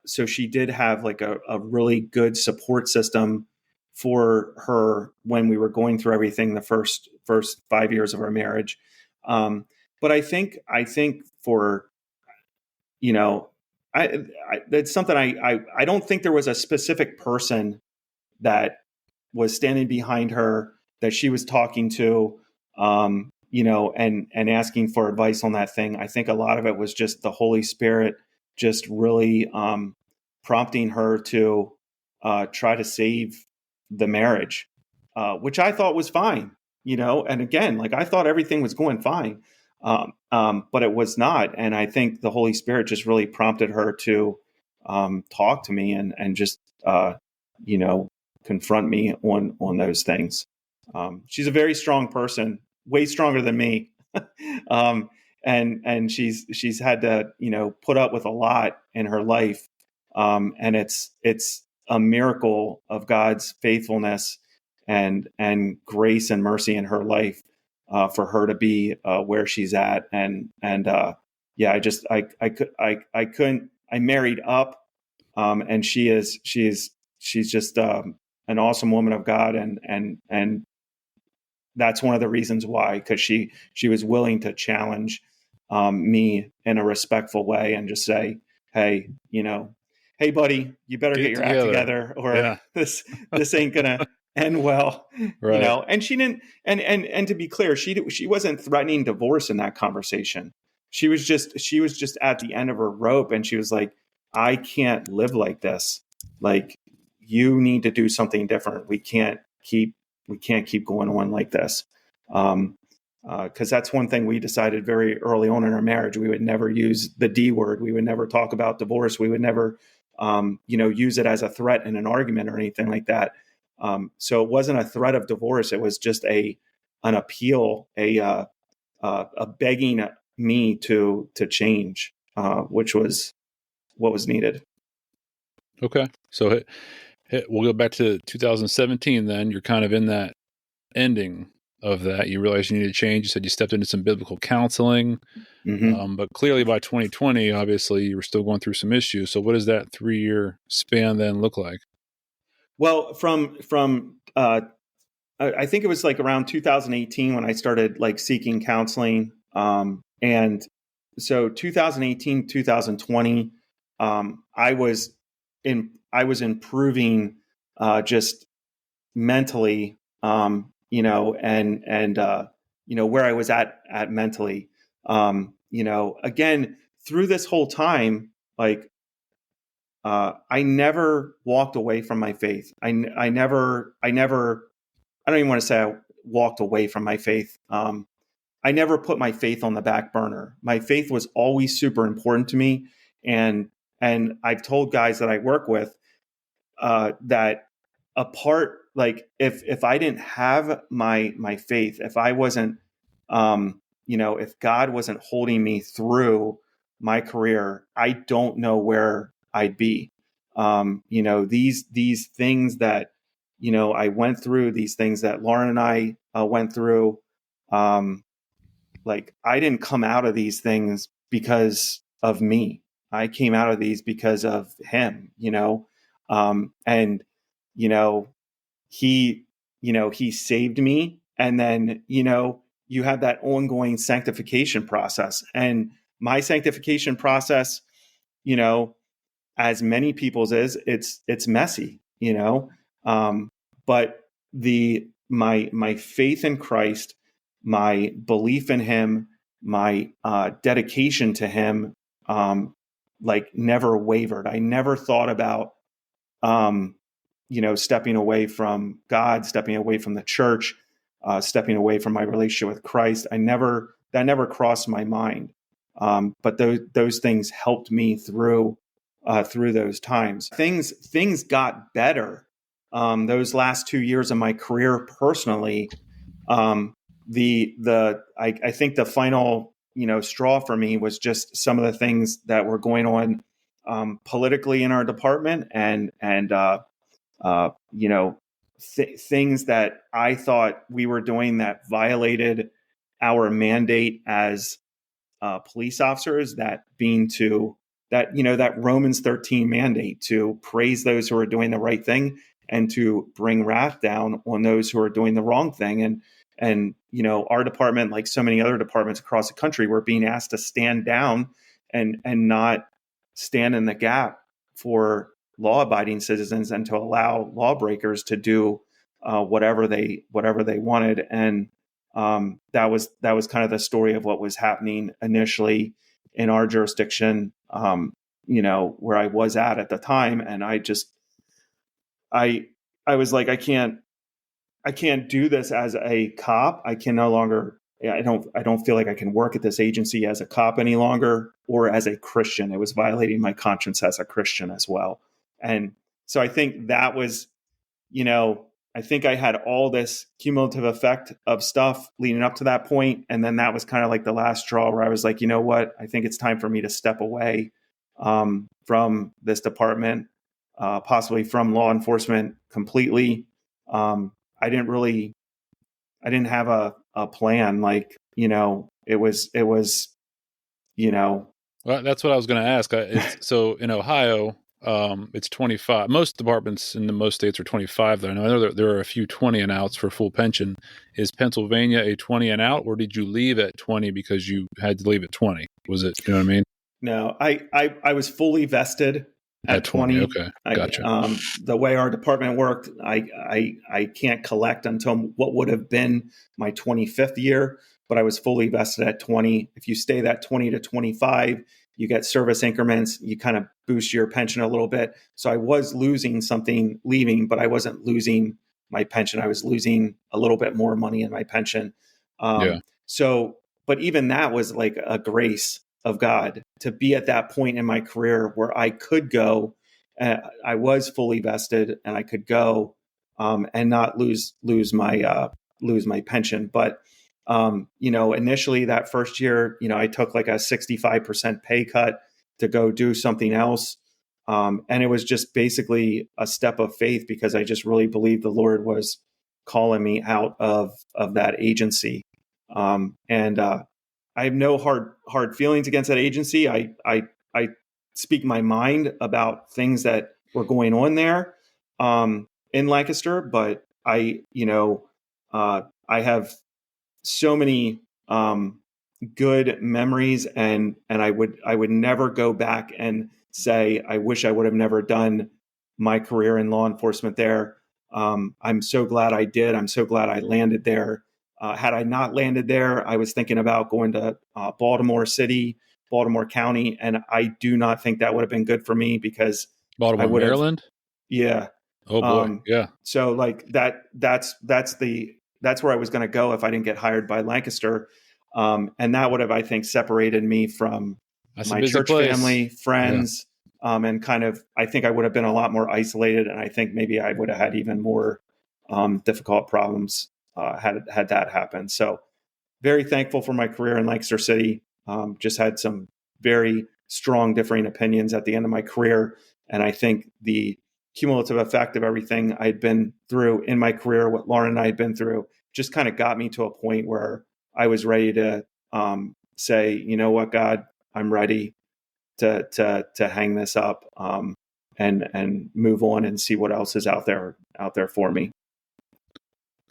so she did have like a really good support system for her when we were going through everything the first 5 years of our marriage. But I think for, you know, that's something I don't think there was a specific person that was standing behind her that she was talking to, you know, and asking for advice on that thing. I think a lot of it was just the Holy Spirit just really prompting her to try to save the marriage, which I thought was fine, you know. And again, like I thought everything was going fine, But it was not. And I think the Holy Spirit just really prompted her to talk to me and just, you know, confront me on those things. She's a very strong person, way stronger than me. um, and she's had to, you know, put up with a lot in her life. And it's a miracle of God's faithfulness and grace and mercy in her life, for her to be where she's at. And yeah, I couldn't. I married up, and she's just an awesome woman of God, and that's one of the reasons why, because she was willing to challenge me in a respectful way and just say, hey, you know, hey buddy, you better get your act together, or Yeah. this ain't gonna end well. Right. You know. And she didn't. And to be clear, she wasn't threatening divorce in that conversation. She was just at the end of her rope, and she was like, I can't live like this. Like, you need to do something different. We can't keep going on like this. Because that's one thing we decided very early on in our marriage. We would never use the D word. We would never talk about divorce. We would never, use it as a threat in an argument or anything like that. So it wasn't a threat of divorce. It was just an appeal, a begging me to change, which was what was needed. Okay. So we'll go back to 2017 then. You're kind of in that ending of that. You realized you needed to change. You said you stepped into some biblical counseling. Mm-hmm. But clearly by 2020, obviously, you were still going through some issues. So what does that 3-year span then look like? Well, from I think it was like around 2018 when I started like seeking counseling. And so 2018, 2020, I was improving, just mentally, where I was at mentally, again, through this whole time, like, I never walked away from my faith. I never, I don't even want to say I walked away from my faith. I never put my faith on the back burner. My faith was always super important to me. And I've told guys that I work with, that like, if I didn't have my faith, if I wasn't, if God wasn't holding me through my career, I don't know where I'd be. These things that, I went through, these things that Lauren and I went through, like, I didn't come out of these things because of me. I came out of these because of him, and, you know, he saved me. And then, you have that ongoing sanctification process. And my sanctification process, you know, as many people's is, it's messy, but my faith in Christ, my belief in him, my dedication to him, like, never wavered. I never thought about, stepping away from God, stepping away from the church, stepping away from my relationship with Christ. That never crossed my mind. But those things helped me through those times. Things got better. Those last 2 years of my career personally, I think the final, straw for me was just some of the things that were going on, politically in our department, and things that I thought we were doing that violated our mandate as police officers, that being to that Romans 13 mandate to praise those who are doing the right thing and to bring wrath down on those who are doing the wrong thing. And our department, like so many other departments across the country, were being asked to stand down and not stand in the gap for law-abiding citizens and to allow lawbreakers to do whatever they wanted. And that was kind of the story of what was happening initially in our jurisdiction, where I was at the time. And I was like, I can't do this as a cop. I can no longer I don't feel like I can work at this agency as a cop any longer or as a Christian. It was violating my conscience as a Christian as well. And so I think that was, you know, I think I had all this cumulative effect of stuff leading up to that point. And then that was kind of like the last straw where I was like, you know what, I think it's time for me to step away from this department, possibly from law enforcement completely. I didn't have a plan. Like, you know, it was, you know. Well, that's what I was going to ask. So in Ohio, it's 25. Most departments in most states are 25. Though I know there are a few 20 and outs for full pension. Is Pennsylvania a 20 and out, or did you leave at 20 because you had to leave at 20? Was it, you know what I mean? No, I was fully vested at 20. Okay, gotcha. The way our department worked, I can't collect until what would have been my 25th year, but I was fully vested at 20. If you stay that 20 to 25, you get service increments, you kind of boost your pension a little bit. So I was losing something leaving, but I wasn't losing my pension. I was losing a little bit more money in my pension. So, but even that was like a grace of God to be at that point in my career where I could go. I was fully vested and I could go and not lose my pension. But you know, initially that first year, you know, I took like a 65% pay cut to go do something else. And it was just basically a step of faith because I just really believed the Lord was calling me out of that agency. I have no hard feelings against that agency. I speak my mind about things that were going on there in Lancaster, but I have so many good memories, and I would never go back and say I wish I would have never done my career in law enforcement there. I'm so glad I did. I'm so glad I landed there. Had I not landed there, I was thinking about going to Baltimore City, Baltimore County, and I do not think that would have been good for me because Baltimore, Maryland. Yeah. Oh boy. Yeah. So like that's where I was going to go if I didn't get hired by Lancaster, and that would have, I think, separated me from my church family, friends, and kind of I think I would have been a lot more isolated, and I think maybe I would have had even more difficult problems. Had that happen. So very thankful for my career in Lancaster City. Just had some very strong differing opinions at the end of my career. And I think the cumulative effect of everything I'd been through in my career, what Lauren and I had been through, just kind of got me to a point where I was ready to say, you know what, God, I'm ready to hang this up and move on and see what else is out there for me.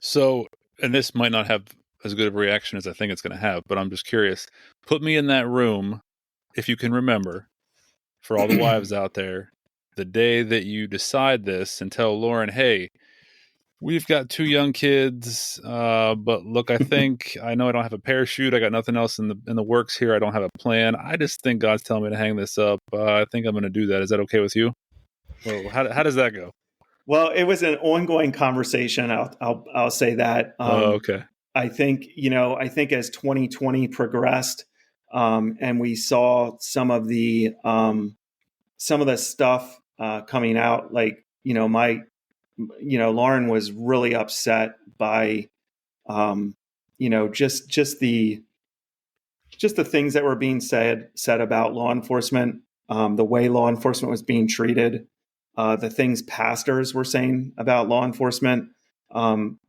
So, and this might not have as good of a reaction as I think it's going to have, but I'm just curious. Put me in that room, if you can remember, for all the wives out there, the day that you decide this and tell Lauren, hey, we've got 2 young kids, but look, I think I know I don't have a parachute. I got nothing else in the works here. I don't have a plan. I just think God's telling me to hang this up. I think I'm going to do that. Is that okay with you? Well, how does that go? Well, it was an ongoing conversation. I'll say that. Okay. I think as 2020 progressed, and we saw some of the stuff coming out, like Lauren was really upset by just the things that were being said about law enforcement, the way law enforcement was being treated. The things pastors were saying about law enforcement,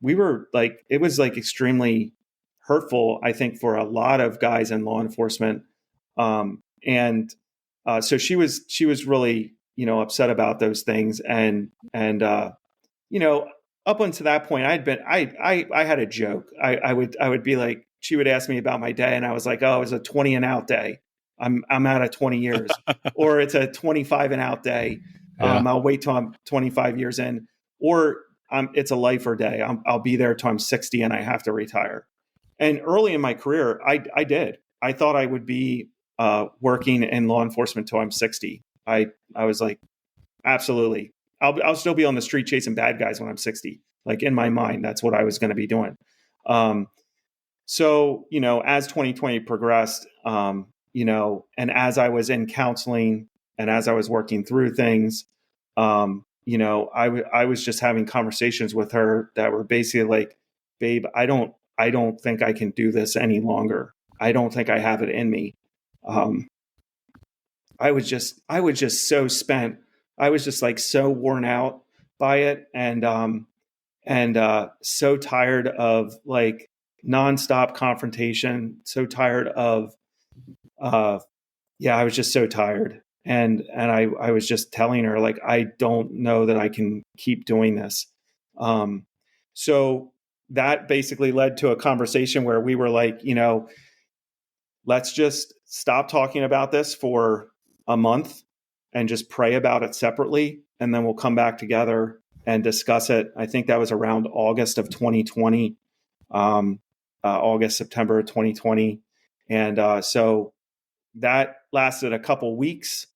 we were like, it was like extremely hurtful, I think, for a lot of guys in law enforcement. So she was really, upset about those things. And up until that point, I had a joke. I would be like, she would ask me about my day, and I was like, oh, it's a 20 and out day. I'm out of 20 years, or it's a 25 and out day. I'll wait till I'm 25 years in, or it's a lifer day. I'll be there till I'm 60 and I have to retire. And early in my career, I did. I thought I would be working in law enforcement till I'm 60. I was like, absolutely. I'll still be on the street chasing bad guys when I'm 60. Like in my mind, that's what I was going to be doing. So, as 2020 progressed, and as I was in counseling and as I was working through things, I was just having conversations with her that were basically like, babe, I don't think I can do this any longer. I don't think I have it in me. Um, I was just so spent. I was just like so worn out by it, and so tired of like nonstop confrontation. So tired of, uh, yeah, I was just so tired, and I was just telling her like I don't know that I can keep doing this. Um, so that basically led to a conversation where we were like, let's just stop talking about this for a month and just pray about it separately. And then we'll come back together and discuss it. I think that was around August of 2020, August, September of 2020. And so that lasted a couple weeks,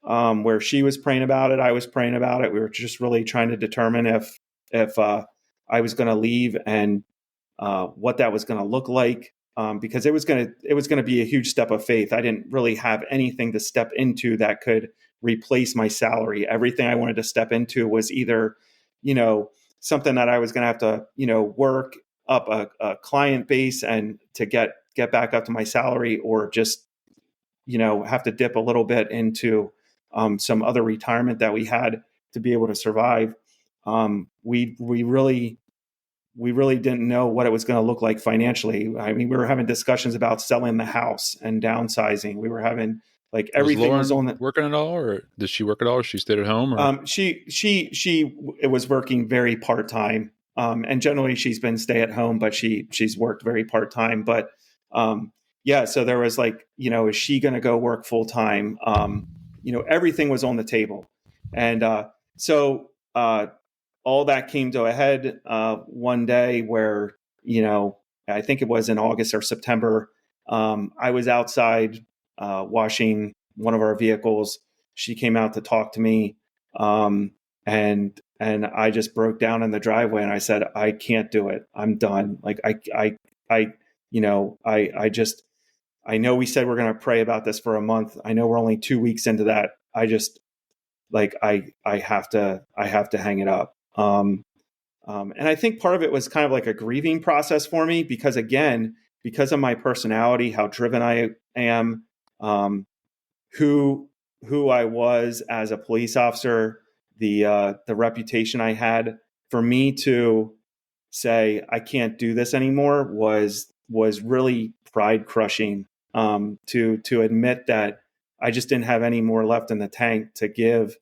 where she was praying about it. I was praying about it. We were just really trying to determine if I was going to leave and what that was going to look like, because it was going to be a huge step of faith. I didn't really have anything to step into that could replace my salary. Everything I wanted to step into was either, something that I was going to have to, work up a client base and to get back up to my salary, or just, have to dip a little bit into some other retirement that we had to be able to survive. We really didn't know what it was going to look like financially. I mean, we were having discussions about selling the house and downsizing. We were having like Was everything was on Lauren the. working at all, or did she work at all? Or she stayed at home, or She was working very part time, and generally she's been stay at home, but she's worked very part time. But yeah, so there was like, is she going to go work full time? Everything was on the table, and so all that came to a head one day where, I think it was in August or September. I was outside washing one of our vehicles. She came out to talk to me, and I just broke down in the driveway and I said, I can't do it. I'm done. Like I I just, I know we said we're going to pray about this for a month. I know we're only 2 weeks into that. I just like I have to hang it up. And I think part of it was kind of like a grieving process for me, because again, because of my personality, how driven I am, who I was as a police officer, the reputation I had, for me to say I can't do this anymore was really pride crushing. To admit that I just didn't have any more left in the tank to give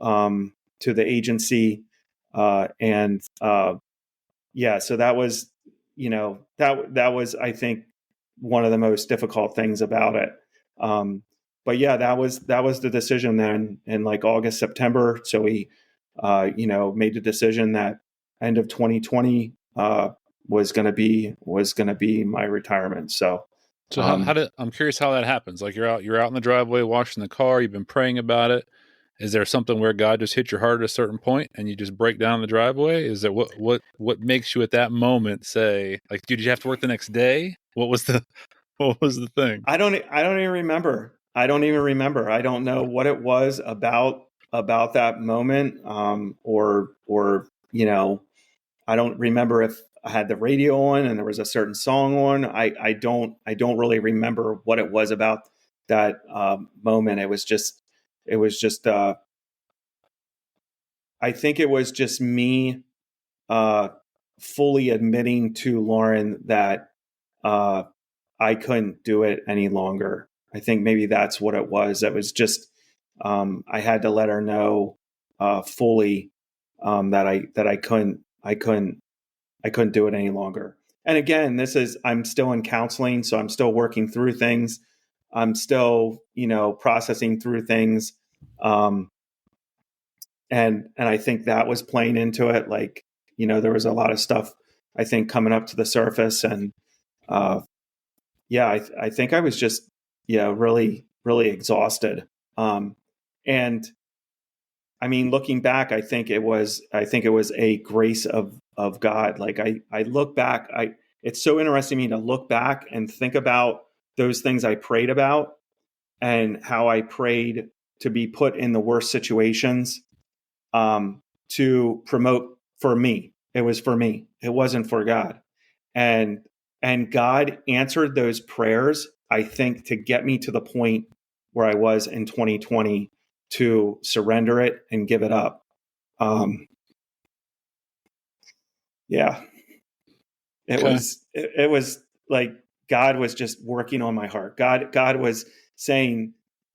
to the agency, and yeah, so that was, that was, I think, one of the most difficult things about it. But yeah, that was the decision then in like August, September. So we, made the decision that end of 2020 was going to be my retirement. So, so how did I'm curious how that happens? Like you're out in the driveway washing the car. You've been praying about it. Is there something where God just hit your heart at a certain point and you just break down the driveway? Is it what makes you at that moment say, like, did you have to work the next day? What was the what was the thing? I don't even remember. I don't even remember. I don't know what it was about that moment, or I don't remember if I had the radio on and there was a certain song on. I don't really remember what it was about that moment. It was just I think it was just me uh, fully admitting to Lauren that uh, I couldn't do it any longer. I think maybe that's what it was. It was just I had to let her know fully, that I couldn't do it any longer. And again, I'm still in counseling, so I'm still working through things. I'm still, processing through things. Um, and I think that was playing into it. Like, there was a lot of stuff, I think, coming up to the surface. And yeah, I think I was just, yeah, really, really exhausted. And I mean, looking back, I think it was a grace of God. Like I look back, it's so interesting to me to look back and think about those things I prayed about and how I prayed to be put in the worst situations, to promote for me. It was for me. It wasn't for God. And God answered those prayers, I think, to get me to the point where I was in 2020 to surrender it and give it up. Yeah, it was like God was just working on my heart. God was saying,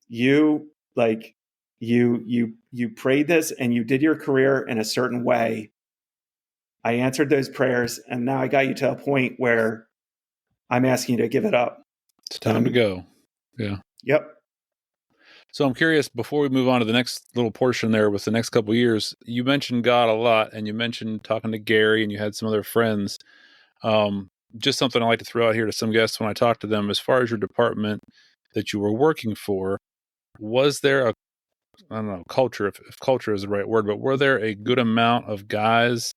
you like you prayed this and you did your career in a certain way. I answered those prayers, and now I got you to a point where I'm asking you to give it up. It's time to go. Yeah. Yep. So I'm curious, before we move on to the next little portion there with the next couple of years, you mentioned God a lot, and you mentioned talking to Gary, and you had some other friends. Just something I like to throw out here to some guests when I talk to them, as far as your department that you were working for, was there I don't know, culture, if culture is the right word, but were there a good amount of guys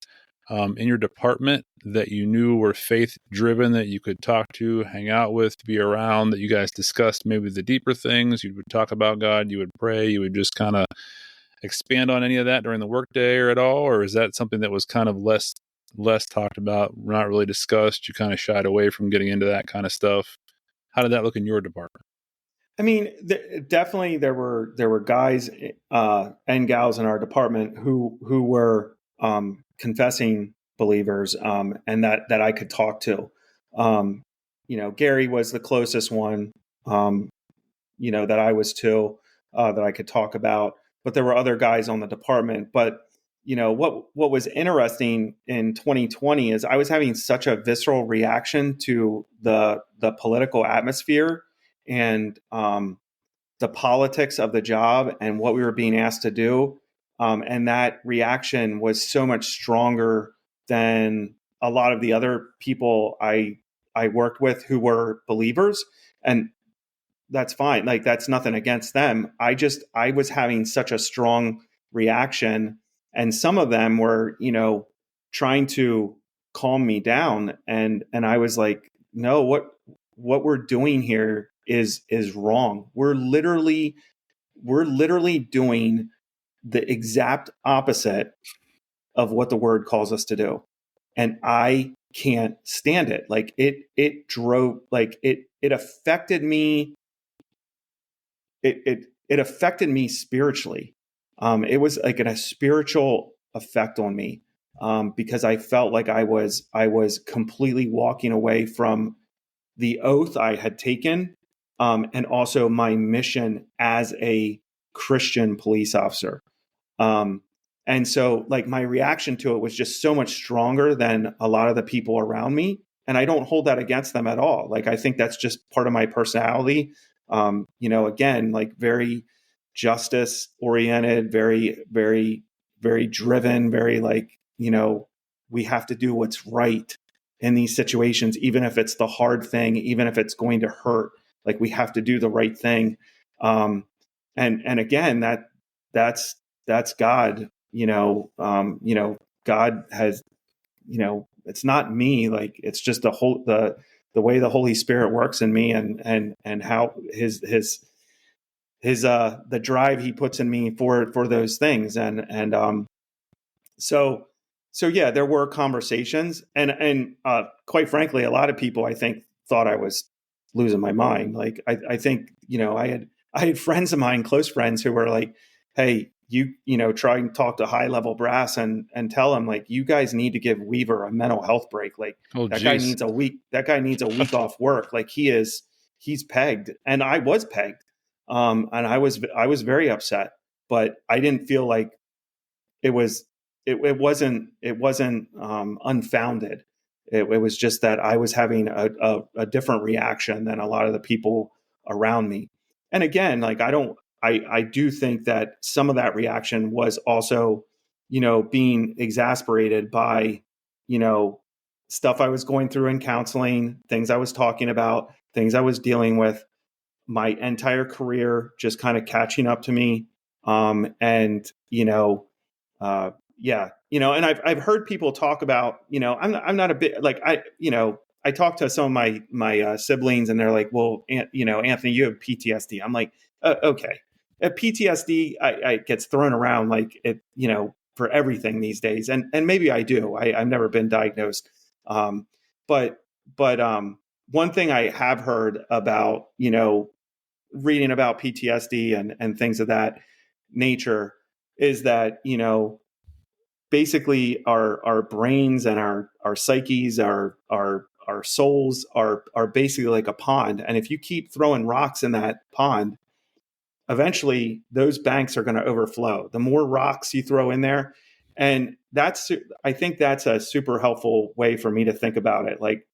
in your department that you knew were faith driven, that you could talk to, hang out with, be around, that you guys discussed maybe the deeper things? You would talk about God, you would pray, you would just kind of expand on any of that during the workday or at all? Or is that something that was kind of less talked about, not really discussed? You kind of shied away from getting into that kind of stuff. How did that look in your department? I mean, definitely there were guys and gals in our department who were confessing believers, and that I could talk to. Gary was the closest one, that I was to, that I could talk about. But there were other guys on the department. But what was interesting in 2020 is I was having such a visceral reaction to the political atmosphere and the politics of the job and what we were being asked to do. And that reaction was so much stronger than a lot of the other people I worked with who were believers. And that's fine. Like, that's nothing against them. I was having such a strong reaction. And some of them were, trying to calm me down. And I was like, no, what we're doing here is wrong. We're literally doing the exact opposite of what the word calls us to do. And I can't stand it. Like it drove, like it affected me. It affected me spiritually. It was like a spiritual effect on me, because I felt like I was completely walking away from the oath I had taken, and also my mission as a Christian police officer. And so, like, my reaction to it was just so much stronger than a lot of the people around me. And I don't hold that against them at all. Like, I think that's just part of my personality. Again, like, very justice oriented, very, very, very driven, very like, we have to do what's right in these situations, even if it's the hard thing, even if it's going to hurt. Like, we have to do the right thing. And again, that's God. God has, it's not me. Like, it's just the way the Holy Spirit works in me, and how his the drive he puts in me for those things. So yeah, there were conversations, and quite frankly, a lot of people, I think, thought I was losing my mind. Like, I think, I had friends of mine, close friends, who were like, hey, try and talk to high level brass and tell them, like, you guys need to give Weaver a mental health break. Like, guy needs a week off work. Like, he's pegged. And I was pegged. And I was very upset, but I didn't feel like it wasn't unfounded. It was just that I was having a different reaction than a lot of the people around me. And again, like, I do think that some of that reaction was also, being exasperated by, stuff I was going through in counseling, things I was talking about, things I was dealing with, my entire career just kind of catching up to me. Yeah, and I've heard people talk about, I'm not a bit like, I talked to some of my siblings, and they're like, "Well, Anthony, you have PTSD." I'm like, "Okay." PTSD I gets thrown around like it, for everything these days, and maybe I do. I've never been diagnosed, um, but one thing I have heard about, reading about PTSD and things of that nature is that, basically our brains and our psyches, our souls are basically like a pond. And if you keep throwing rocks in that pond, eventually those banks are going to overflow. The more rocks you throw in there, and I think that's a super helpful way for me to think about it. Like,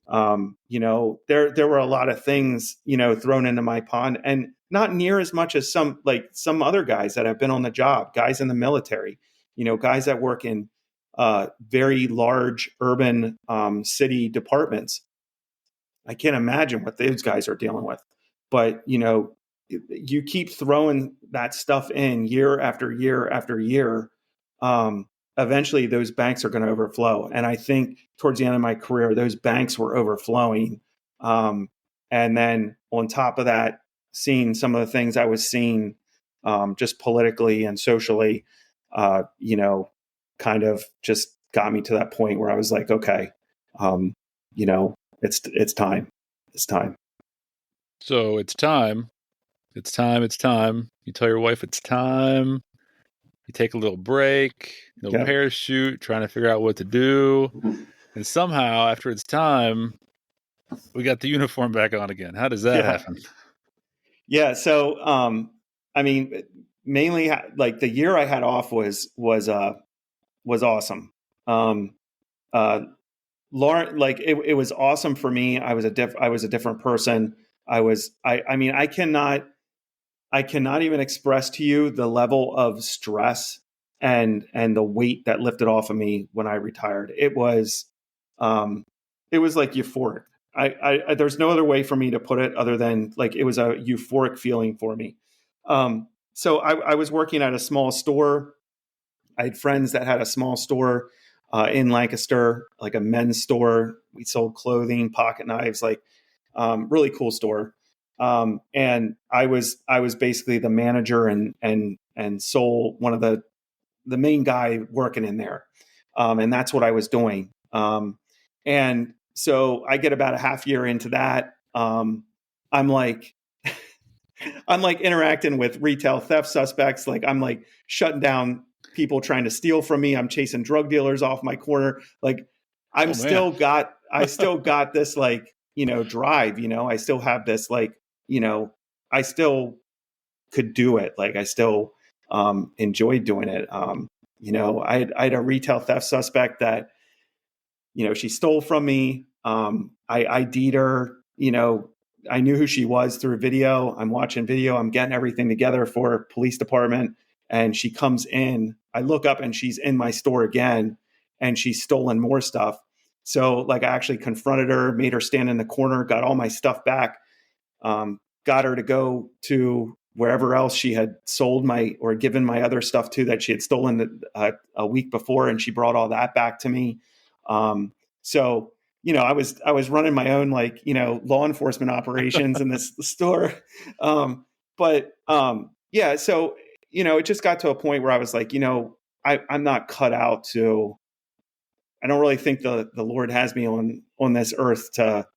there were a lot of things, thrown into my pond, and not near as much as some other guys that have been on the job, guys in the military, guys that work in very large urban city departments. I can't imagine what those guys are dealing with. But, you keep throwing that stuff in year after year after year. Eventually those banks are going to overflow. And I think towards the end of my career, those banks were overflowing. And then on top of that, seeing some of the things I was seeing just politically and socially, kind of just got me to that point where I was like, okay, it's time. It's time. So it's time. It's time. It's time. You tell your wife it's time. You take a little break, parachute, trying to figure out what to do. And somehow, after it's time, we got the uniform back on again. How does that happen? Yeah. So, mainly like the year I had off was awesome. Lauren, like it was awesome for me. I was a different person. I cannot even express to you the level of stress and the weight that lifted off of me when I retired. It was like euphoric. There's no other way for me to put it other than like it was a euphoric feeling for me. So I was working at a small store. I had friends that had a small store in Lancaster, like a men's store. We sold clothing, pocket knives, like really cool store. And I was basically the manager and sole one of the main guy working in there. And that's what I was doing. And so I get about a half year into that. I'm like interacting with retail theft suspects. Like I'm like shutting down people trying to steal from me. I'm chasing drug dealers off my corner. Like I still got this like, drive, I still have this like, I still could do it. Like I still enjoyed doing it. I had a retail theft suspect that, she stole from me. I ID'd her, I knew who she was through video. I'm watching video. I'm getting everything together for police department. And she comes in, I look up and she's in my store again and she's stolen more stuff. So like I actually confronted her, made her stand in the corner, got all my stuff back, got her to go to wherever else she had sold or given my other stuff to that she had stolen a week before. And she brought all that back to me. So, I was running my own, like, law enforcement operations in this store. Yeah, so, it just got to a point where I was like, I'm not cut out I don't really think the Lord has me on this earth to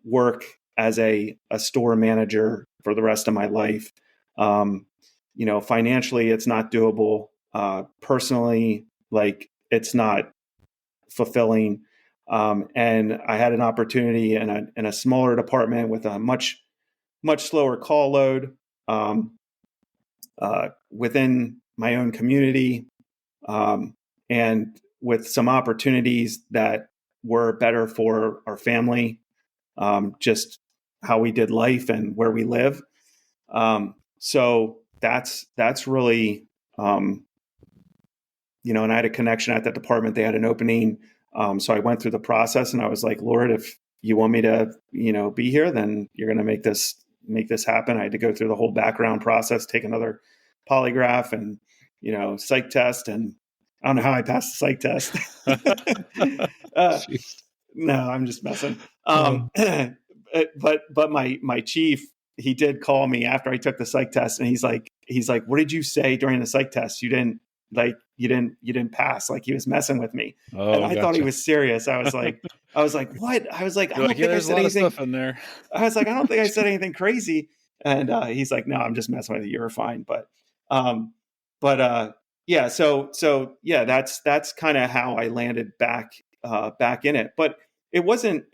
work as a store manager for the rest of my life. Financially, it's not doable. Personally, like it's not fulfilling. And I had an opportunity in a smaller department with a much slower call load within my own community, and with some opportunities that were better for our family, just how we did life and where we live. So that's really, and I had a connection at that department. They had an opening. So I went through the process and I was like, Lord, if you want me to, be here, then you're going to make this happen. I had to go through the whole background process, take another polygraph and, psych test. And I don't know how I passed the psych test. No, I'm just messing. Oh. But my chief, he did call me after I took the psych test, and he's like, what did you say during the psych test? You didn't pass. Like, he was messing with me, and Oh, I thought he gotcha. was serious. I was like, what? I was like, I You're like, don't yeah, think I there's a said lot of anything. stuff in there. I was like, I don't think I said anything crazy. And he's like, no, I'm just messing with you. You're fine. Um, but yeah, so yeah, that's kind of how I landed back in it. But it wasn't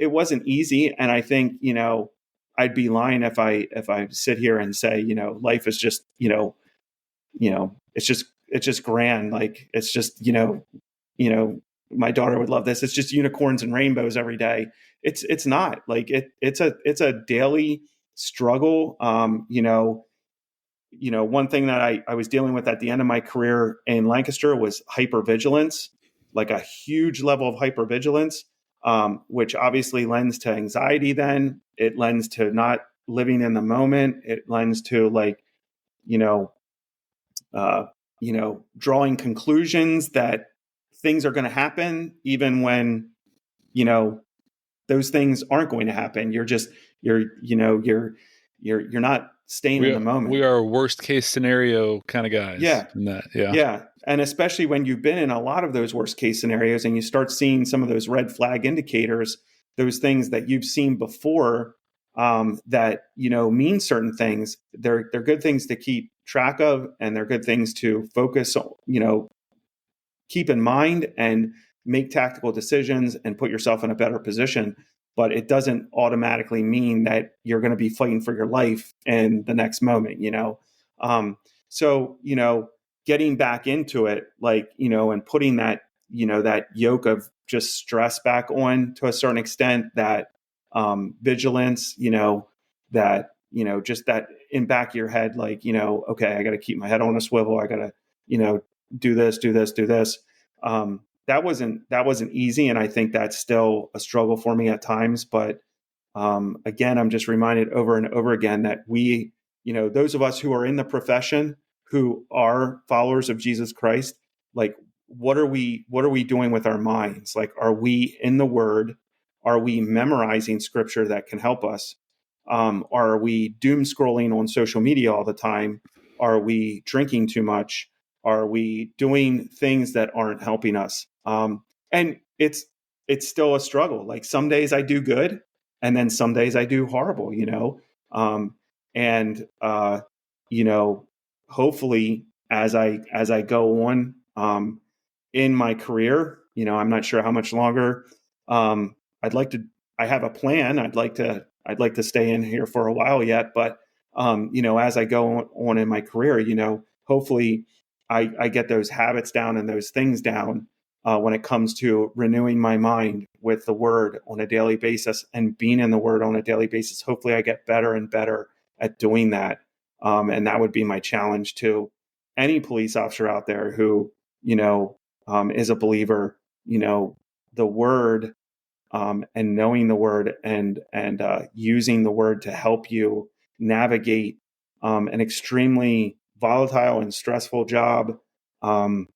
easy. And I think, I'd be lying if I sit here and say, life is just, it's just grand. Like, it's just, you know, my daughter would love this. It's just unicorns and rainbows every day. It's not like it's a daily struggle. One thing that I was dealing with at the end of my career in Lancaster was hypervigilance, like a huge level of hypervigilance, which obviously lends to anxiety. Then it lends to not living in the moment. It lends to, like, you know, uh, drawing conclusions that things are going to happen, even when, you know, those things aren't going to happen. You're, you're not staying in the We moment. are worst case scenario kind of guys Yeah. in that. Yeah. Yeah. And especially when you've been in a lot of those worst case scenarios and you start seeing some of those red flag indicators, those things that you've seen before, that, mean certain things. They're good things to keep track of, and they're good things to focus on, keep in mind and make tactical decisions and put yourself in a better position. But it doesn't automatically mean that you're going to be fighting for your life in the next moment. So, getting back into it, like, and putting that yoke of just stress back on to a certain extent, that vigilance, that, just that in back of your head, like, okay, I got to keep my head on a swivel. I got to, do this, do this, do this. That wasn't easy, and I think that's still a struggle for me at times. But again, I'm just reminded over and over again that we, those of us who are in the profession, who are followers of Jesus Christ, like, what are we doing with our minds? Like, are we in the Word? Are we memorizing scripture that can help us? Are we doom scrolling on social media all the time? Are we drinking too much? Are we doing things that aren't helping us? And it's still a struggle. Like, some days I do good, and then some days I do horrible. And hopefully, as I go on, in my career, I'm not sure how much longer. I'd like to. I have a plan. I'd like to stay in here for a while yet, but as I go on in my career, hopefully I get those habits down and those things down, when it comes to renewing my mind with the Word on a daily basis and being in the Word on a daily basis. Hopefully, I get better and better at doing that, and that would be my challenge to any police officer out there who, is a believer. The Word, and knowing the Word, and using the Word to help you navigate an extremely volatile and stressful job, and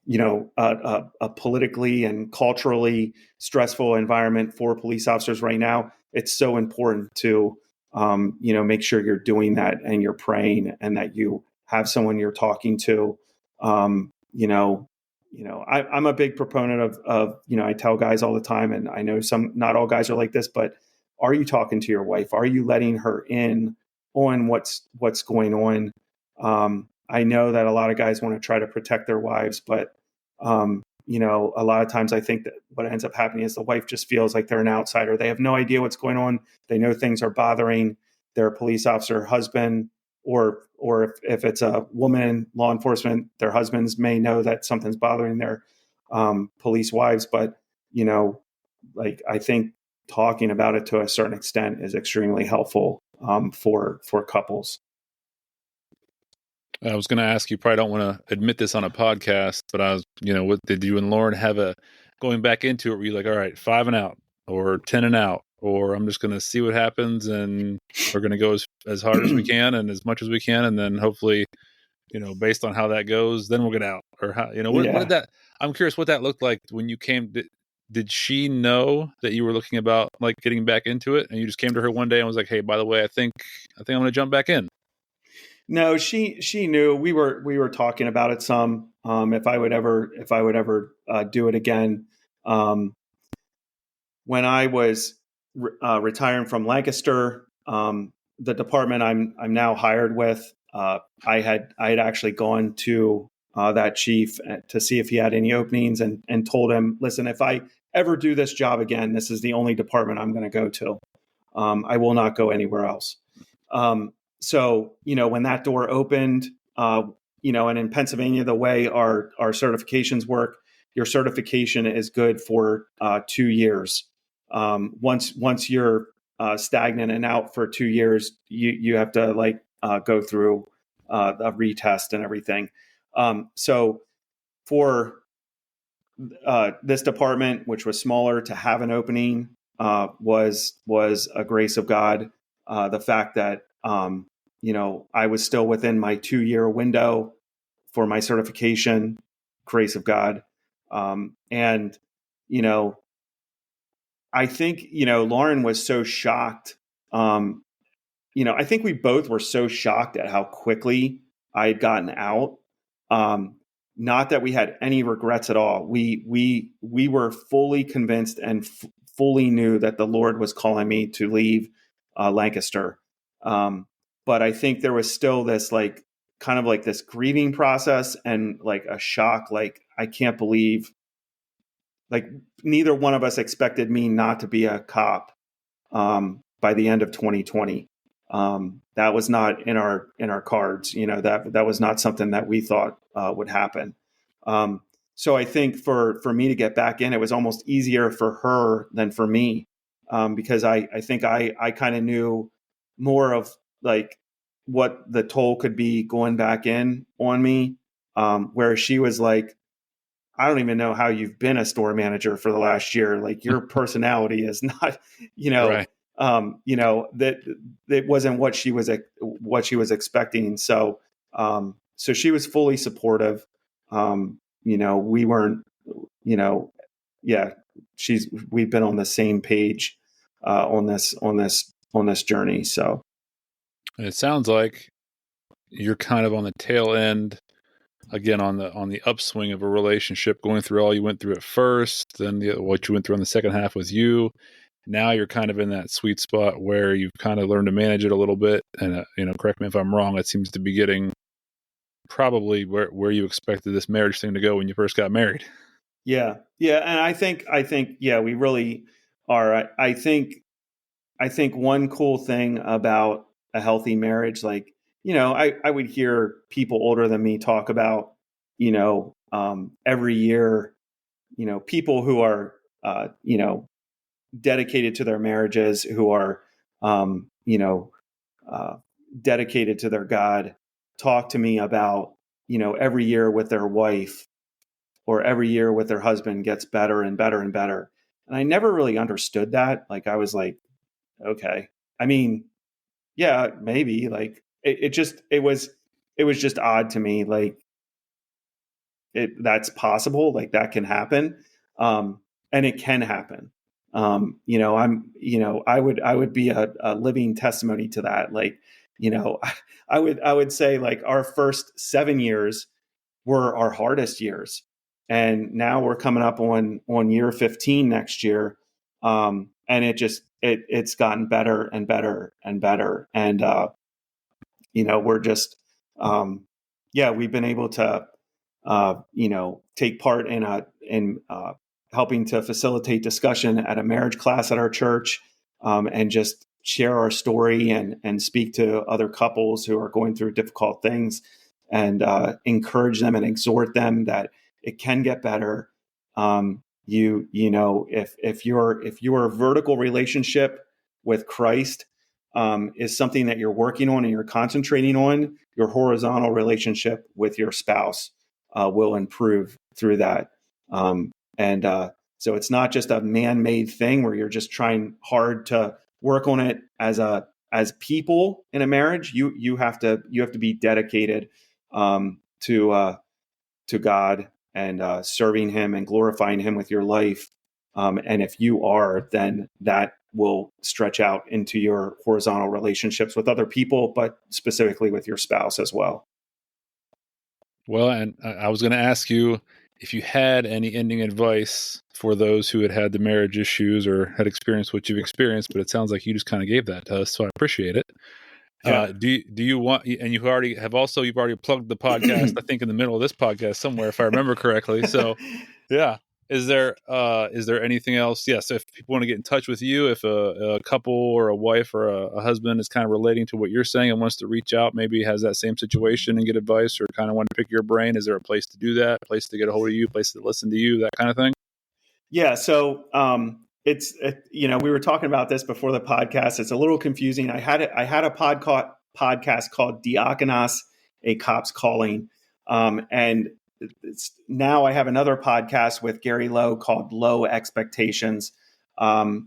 a politically and culturally stressful environment for police officers right now. It's so important to make sure you're doing that, and you're praying, and that you have someone you're talking to. um, you know I'm a big proponent of I tell guys all the time, and I know not all guys are like this, but are you talking to your wife? Are you letting her in on what's going on? I know that a lot of guys want to try to protect their wives, but a lot of times I think that what ends up happening is the wife just feels like they're an outsider. They have no idea what's going on. They know things are bothering their police officer husband, or if it's a woman law enforcement, their husbands may know that something's bothering their police wives. But like, I think talking about it to a certain extent is extremely helpful, for couples. I was going to ask, you probably don't want to admit this on a podcast, but I was, what did you and Lauren have going back into it? Were you like, all right, 5 and out, or 10 and out, or I'm just going to see what happens, and we're going to go as hard as we can and as much as we can, and then hopefully, based on how that goes, then we'll get out? Or how, what Yeah. did that? I'm curious what that looked like when you came. did she know that you were looking about like getting back into it, and you just came to her one day and was like, "Hey, by the way, I think I'm going to jump back in"? No, she knew we were talking about it some. If I would ever do it again. Um, when I was retiring from Lancaster, the department I'm now hired with, I had actually gone to that chief to see if he had any openings, and told him, listen, if I ever do this job again, this is the only department I'm going to go to. I will not go anywhere else. So, when that door opened, and in Pennsylvania, the way our certifications work, your certification is good for 2 years. Once you're stagnant and out for 2 years, you have to go through a retest and everything. So for this department, which was smaller, to have an opening was a grace of God. The fact that I was still within my 2 year window for my certification, grace of God. And I think Lauren was so shocked. I think we both were so shocked at how quickly I had gotten out. Um, Not that we had any regrets at all. We were fully convinced and fully knew that the Lord was calling me to leave Lancaster. But I think there was still this kind of like this grieving process and like a shock. Like, I can't believe, like, neither one of us expected me not to be a cop by the end of 2020. That was not in our cards. That was not something that we thought would happen. So I think for me to get back in, it was almost easier for her than for me, because I think I kind of knew more of like what the toll could be going back in on me, whereas she was like, I don't even know how you've been a store manager for the last year. Like, your personality is not, Right. that it wasn't what she was expecting. So, so she was fully supportive. We weren't, yeah, we've been on the same page, on this journey. So, And it sounds like you're kind of on the tail end again, on the upswing of a relationship, going through all you went through at first, then what you went through on the second half with you. Now you're kind of in that sweet spot where you've kind of learned to manage it a little bit. And correct me if I'm wrong, it seems to be getting probably where you expected this marriage thing to go when you first got married. yeah, and I think, yeah, we really are. I think one cool thing about a healthy marriage, like, I would hear people older than me talk about, every year, people who are, dedicated to their marriages, who are, uh, dedicated to their God, talk to me about, every year with their wife or every year with their husband gets better and better and better. And I never really understood that. Like, I was like, okay. I mean, yeah, maybe, like, it was just odd to me. Like, that's possible. Like, that can happen. And it can happen. I would be a living testimony to that. Like, I would say, like, our first 7 years were our hardest years. And now we're coming up on year 15 next year. And it's gotten better and better and better. And, we're just, yeah, we've been able to, take part in helping to facilitate discussion at a marriage class at our church, and just share our story and speak to other couples who are going through difficult things, and encourage them and exhort them that it can get better. If your vertical relationship with Christ is something that you're working on and you're concentrating on, your horizontal relationship with your spouse will improve through that. And so it's not just a man-made thing where you're just trying hard to work on it as people in a marriage. You have to be dedicated to God, and serving Him and glorifying Him with your life, And if you are, then that will stretch out into your horizontal relationships with other people, but specifically with your spouse as well. Well, and I was going to ask you if you had any ending advice for those who had the marriage issues or had experienced what you've experienced, but it sounds like you just kind of gave that to us, so I appreciate it. Yeah. Do you want, and you've already plugged the podcast, I think in the middle of this podcast somewhere, if I remember correctly. So yeah. Is there anything else? Yes. If people want to get in touch with you, if a couple or a wife or a husband is kind of relating to what you're saying and wants to reach out, maybe has that same situation and get advice, or kind of want to pick your brain, is there a place to do that, a place to get a hold of you, a place to listen to you, that kind of thing? Yeah. So we were talking about this before the podcast. It's a little confusing. I had a podcast called Diakonos, A Cop's Calling, and now I have another podcast with Gary Lowe called Low Expectations. The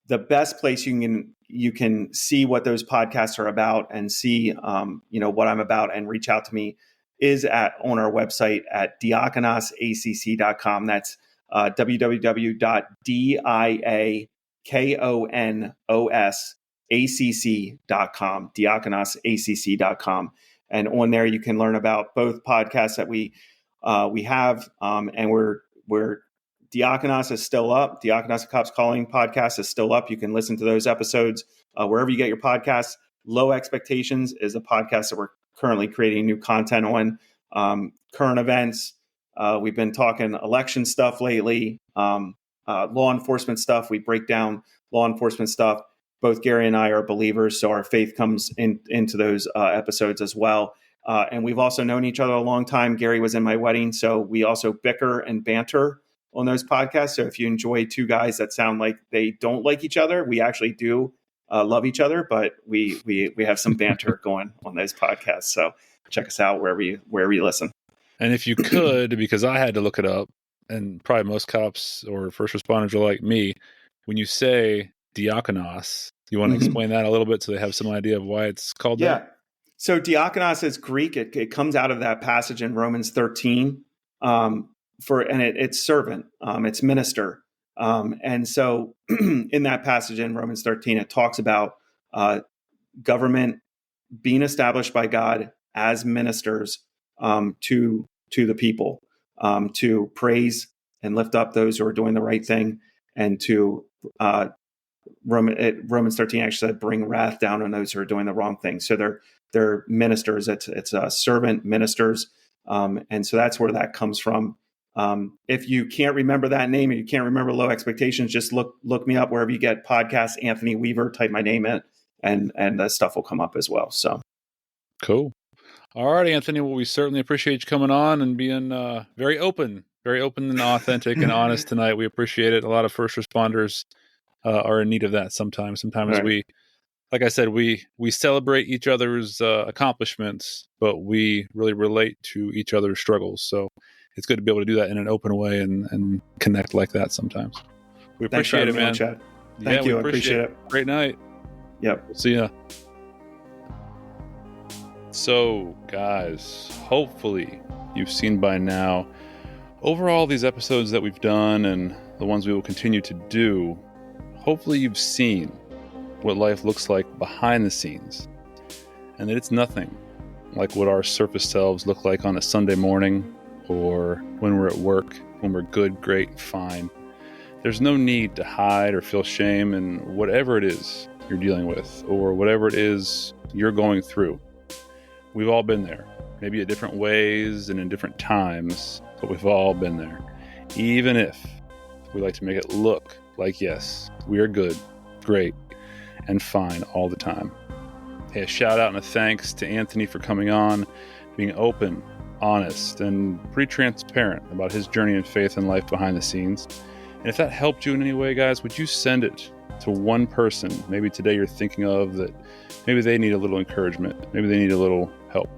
best place you can see what those podcasts are about and see, what I'm about and reach out to me is on our website at diakonosacc.com. That's www.diakonosacc.com, diakonosacc.com. And on there, you can learn about both podcasts that we have, and we're Diakonos is still up. Diakonos Cop's Calling podcast is still up. You can listen to those episodes wherever you get your podcasts. Low Expectations is a podcast that we're currently creating new content on, current events. We've been talking election stuff lately, law enforcement stuff. We break down law enforcement stuff. Both Gary and I are believers, so our faith comes into those episodes as well. And we've also known each other a long time. Gary was in my wedding, so we also bicker and banter on those podcasts. So if you enjoy two guys that sound like they don't like each other, we actually do love each other, but we have some banter going on those podcasts. So check us out wherever you listen. And if you could, because I had to look it up, and probably most cops or first responders are like me, when you say diakonos, you want to explain that a little bit so they have some idea of why it's called that? Yeah. So diakonos is Greek. It comes out of that passage in Romans 13 it's servant, it's minister. And so in that passage in Romans 13, it talks about government being established by God as ministers to the people, to praise and lift up those who are doing the right thing, and to Romans 13 actually said, bring wrath down on those who are doing the wrong thing. So they're ministers. It's servant ministers, and so that's where that comes from. If you can't remember that name and you can't remember Low Expectations, just look me up wherever you get podcasts. Anthony Weaver, type my name in, and that stuff will come up as well. So cool. All right, Anthony. Well, we certainly appreciate you coming on and being very open and authentic and honest tonight. We appreciate it. A lot of first responders are in need of that sometimes. Sometimes right. Like I said, we celebrate each other's accomplishments, but we really relate to each other's struggles. So it's good to be able to do that in an open way and connect like that sometimes. We appreciate it, man. Chad. Thank you. I appreciate it. Great night. Yep. See ya. So, guys, hopefully you've seen by now, overall these episodes that we've done and the ones we will continue to do, hopefully you've seen what life looks like behind the scenes, and that it's nothing like what our surface selves look like on a Sunday morning or when we're at work, when we're good, great, fine. There's no need to hide or feel shame in whatever it is you're dealing with or whatever it is you're going through. We've all been there, maybe at different ways and in different times, but we've all been there. Even if we like to make it look like, yes, we are good, great, and fine all the time. Hey, a shout out and a thanks to Anthony for coming on, being open, honest, and pretty transparent about his journey in faith and life behind the scenes. And if that helped you in any way, guys, would you send it to one person maybe today you're thinking of that maybe they need a little encouragement, maybe they need a little help?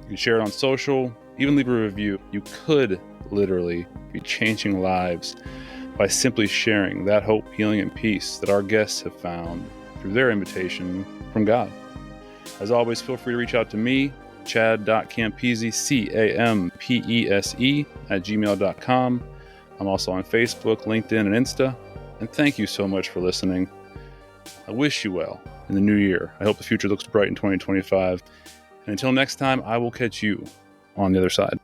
You can share it on social, even leave a review. You could literally be changing lives by simply sharing that hope, healing, and peace that our guests have found through their invitation from God. As always, feel free to reach out to me, Chad.Campese, CAMPESE @gmail.com. I'm also on Facebook, LinkedIn, and Insta. And thank you so much for listening. I wish you well in the new year. I hope the future looks bright in 2025. And until next time, I will catch you on the other side.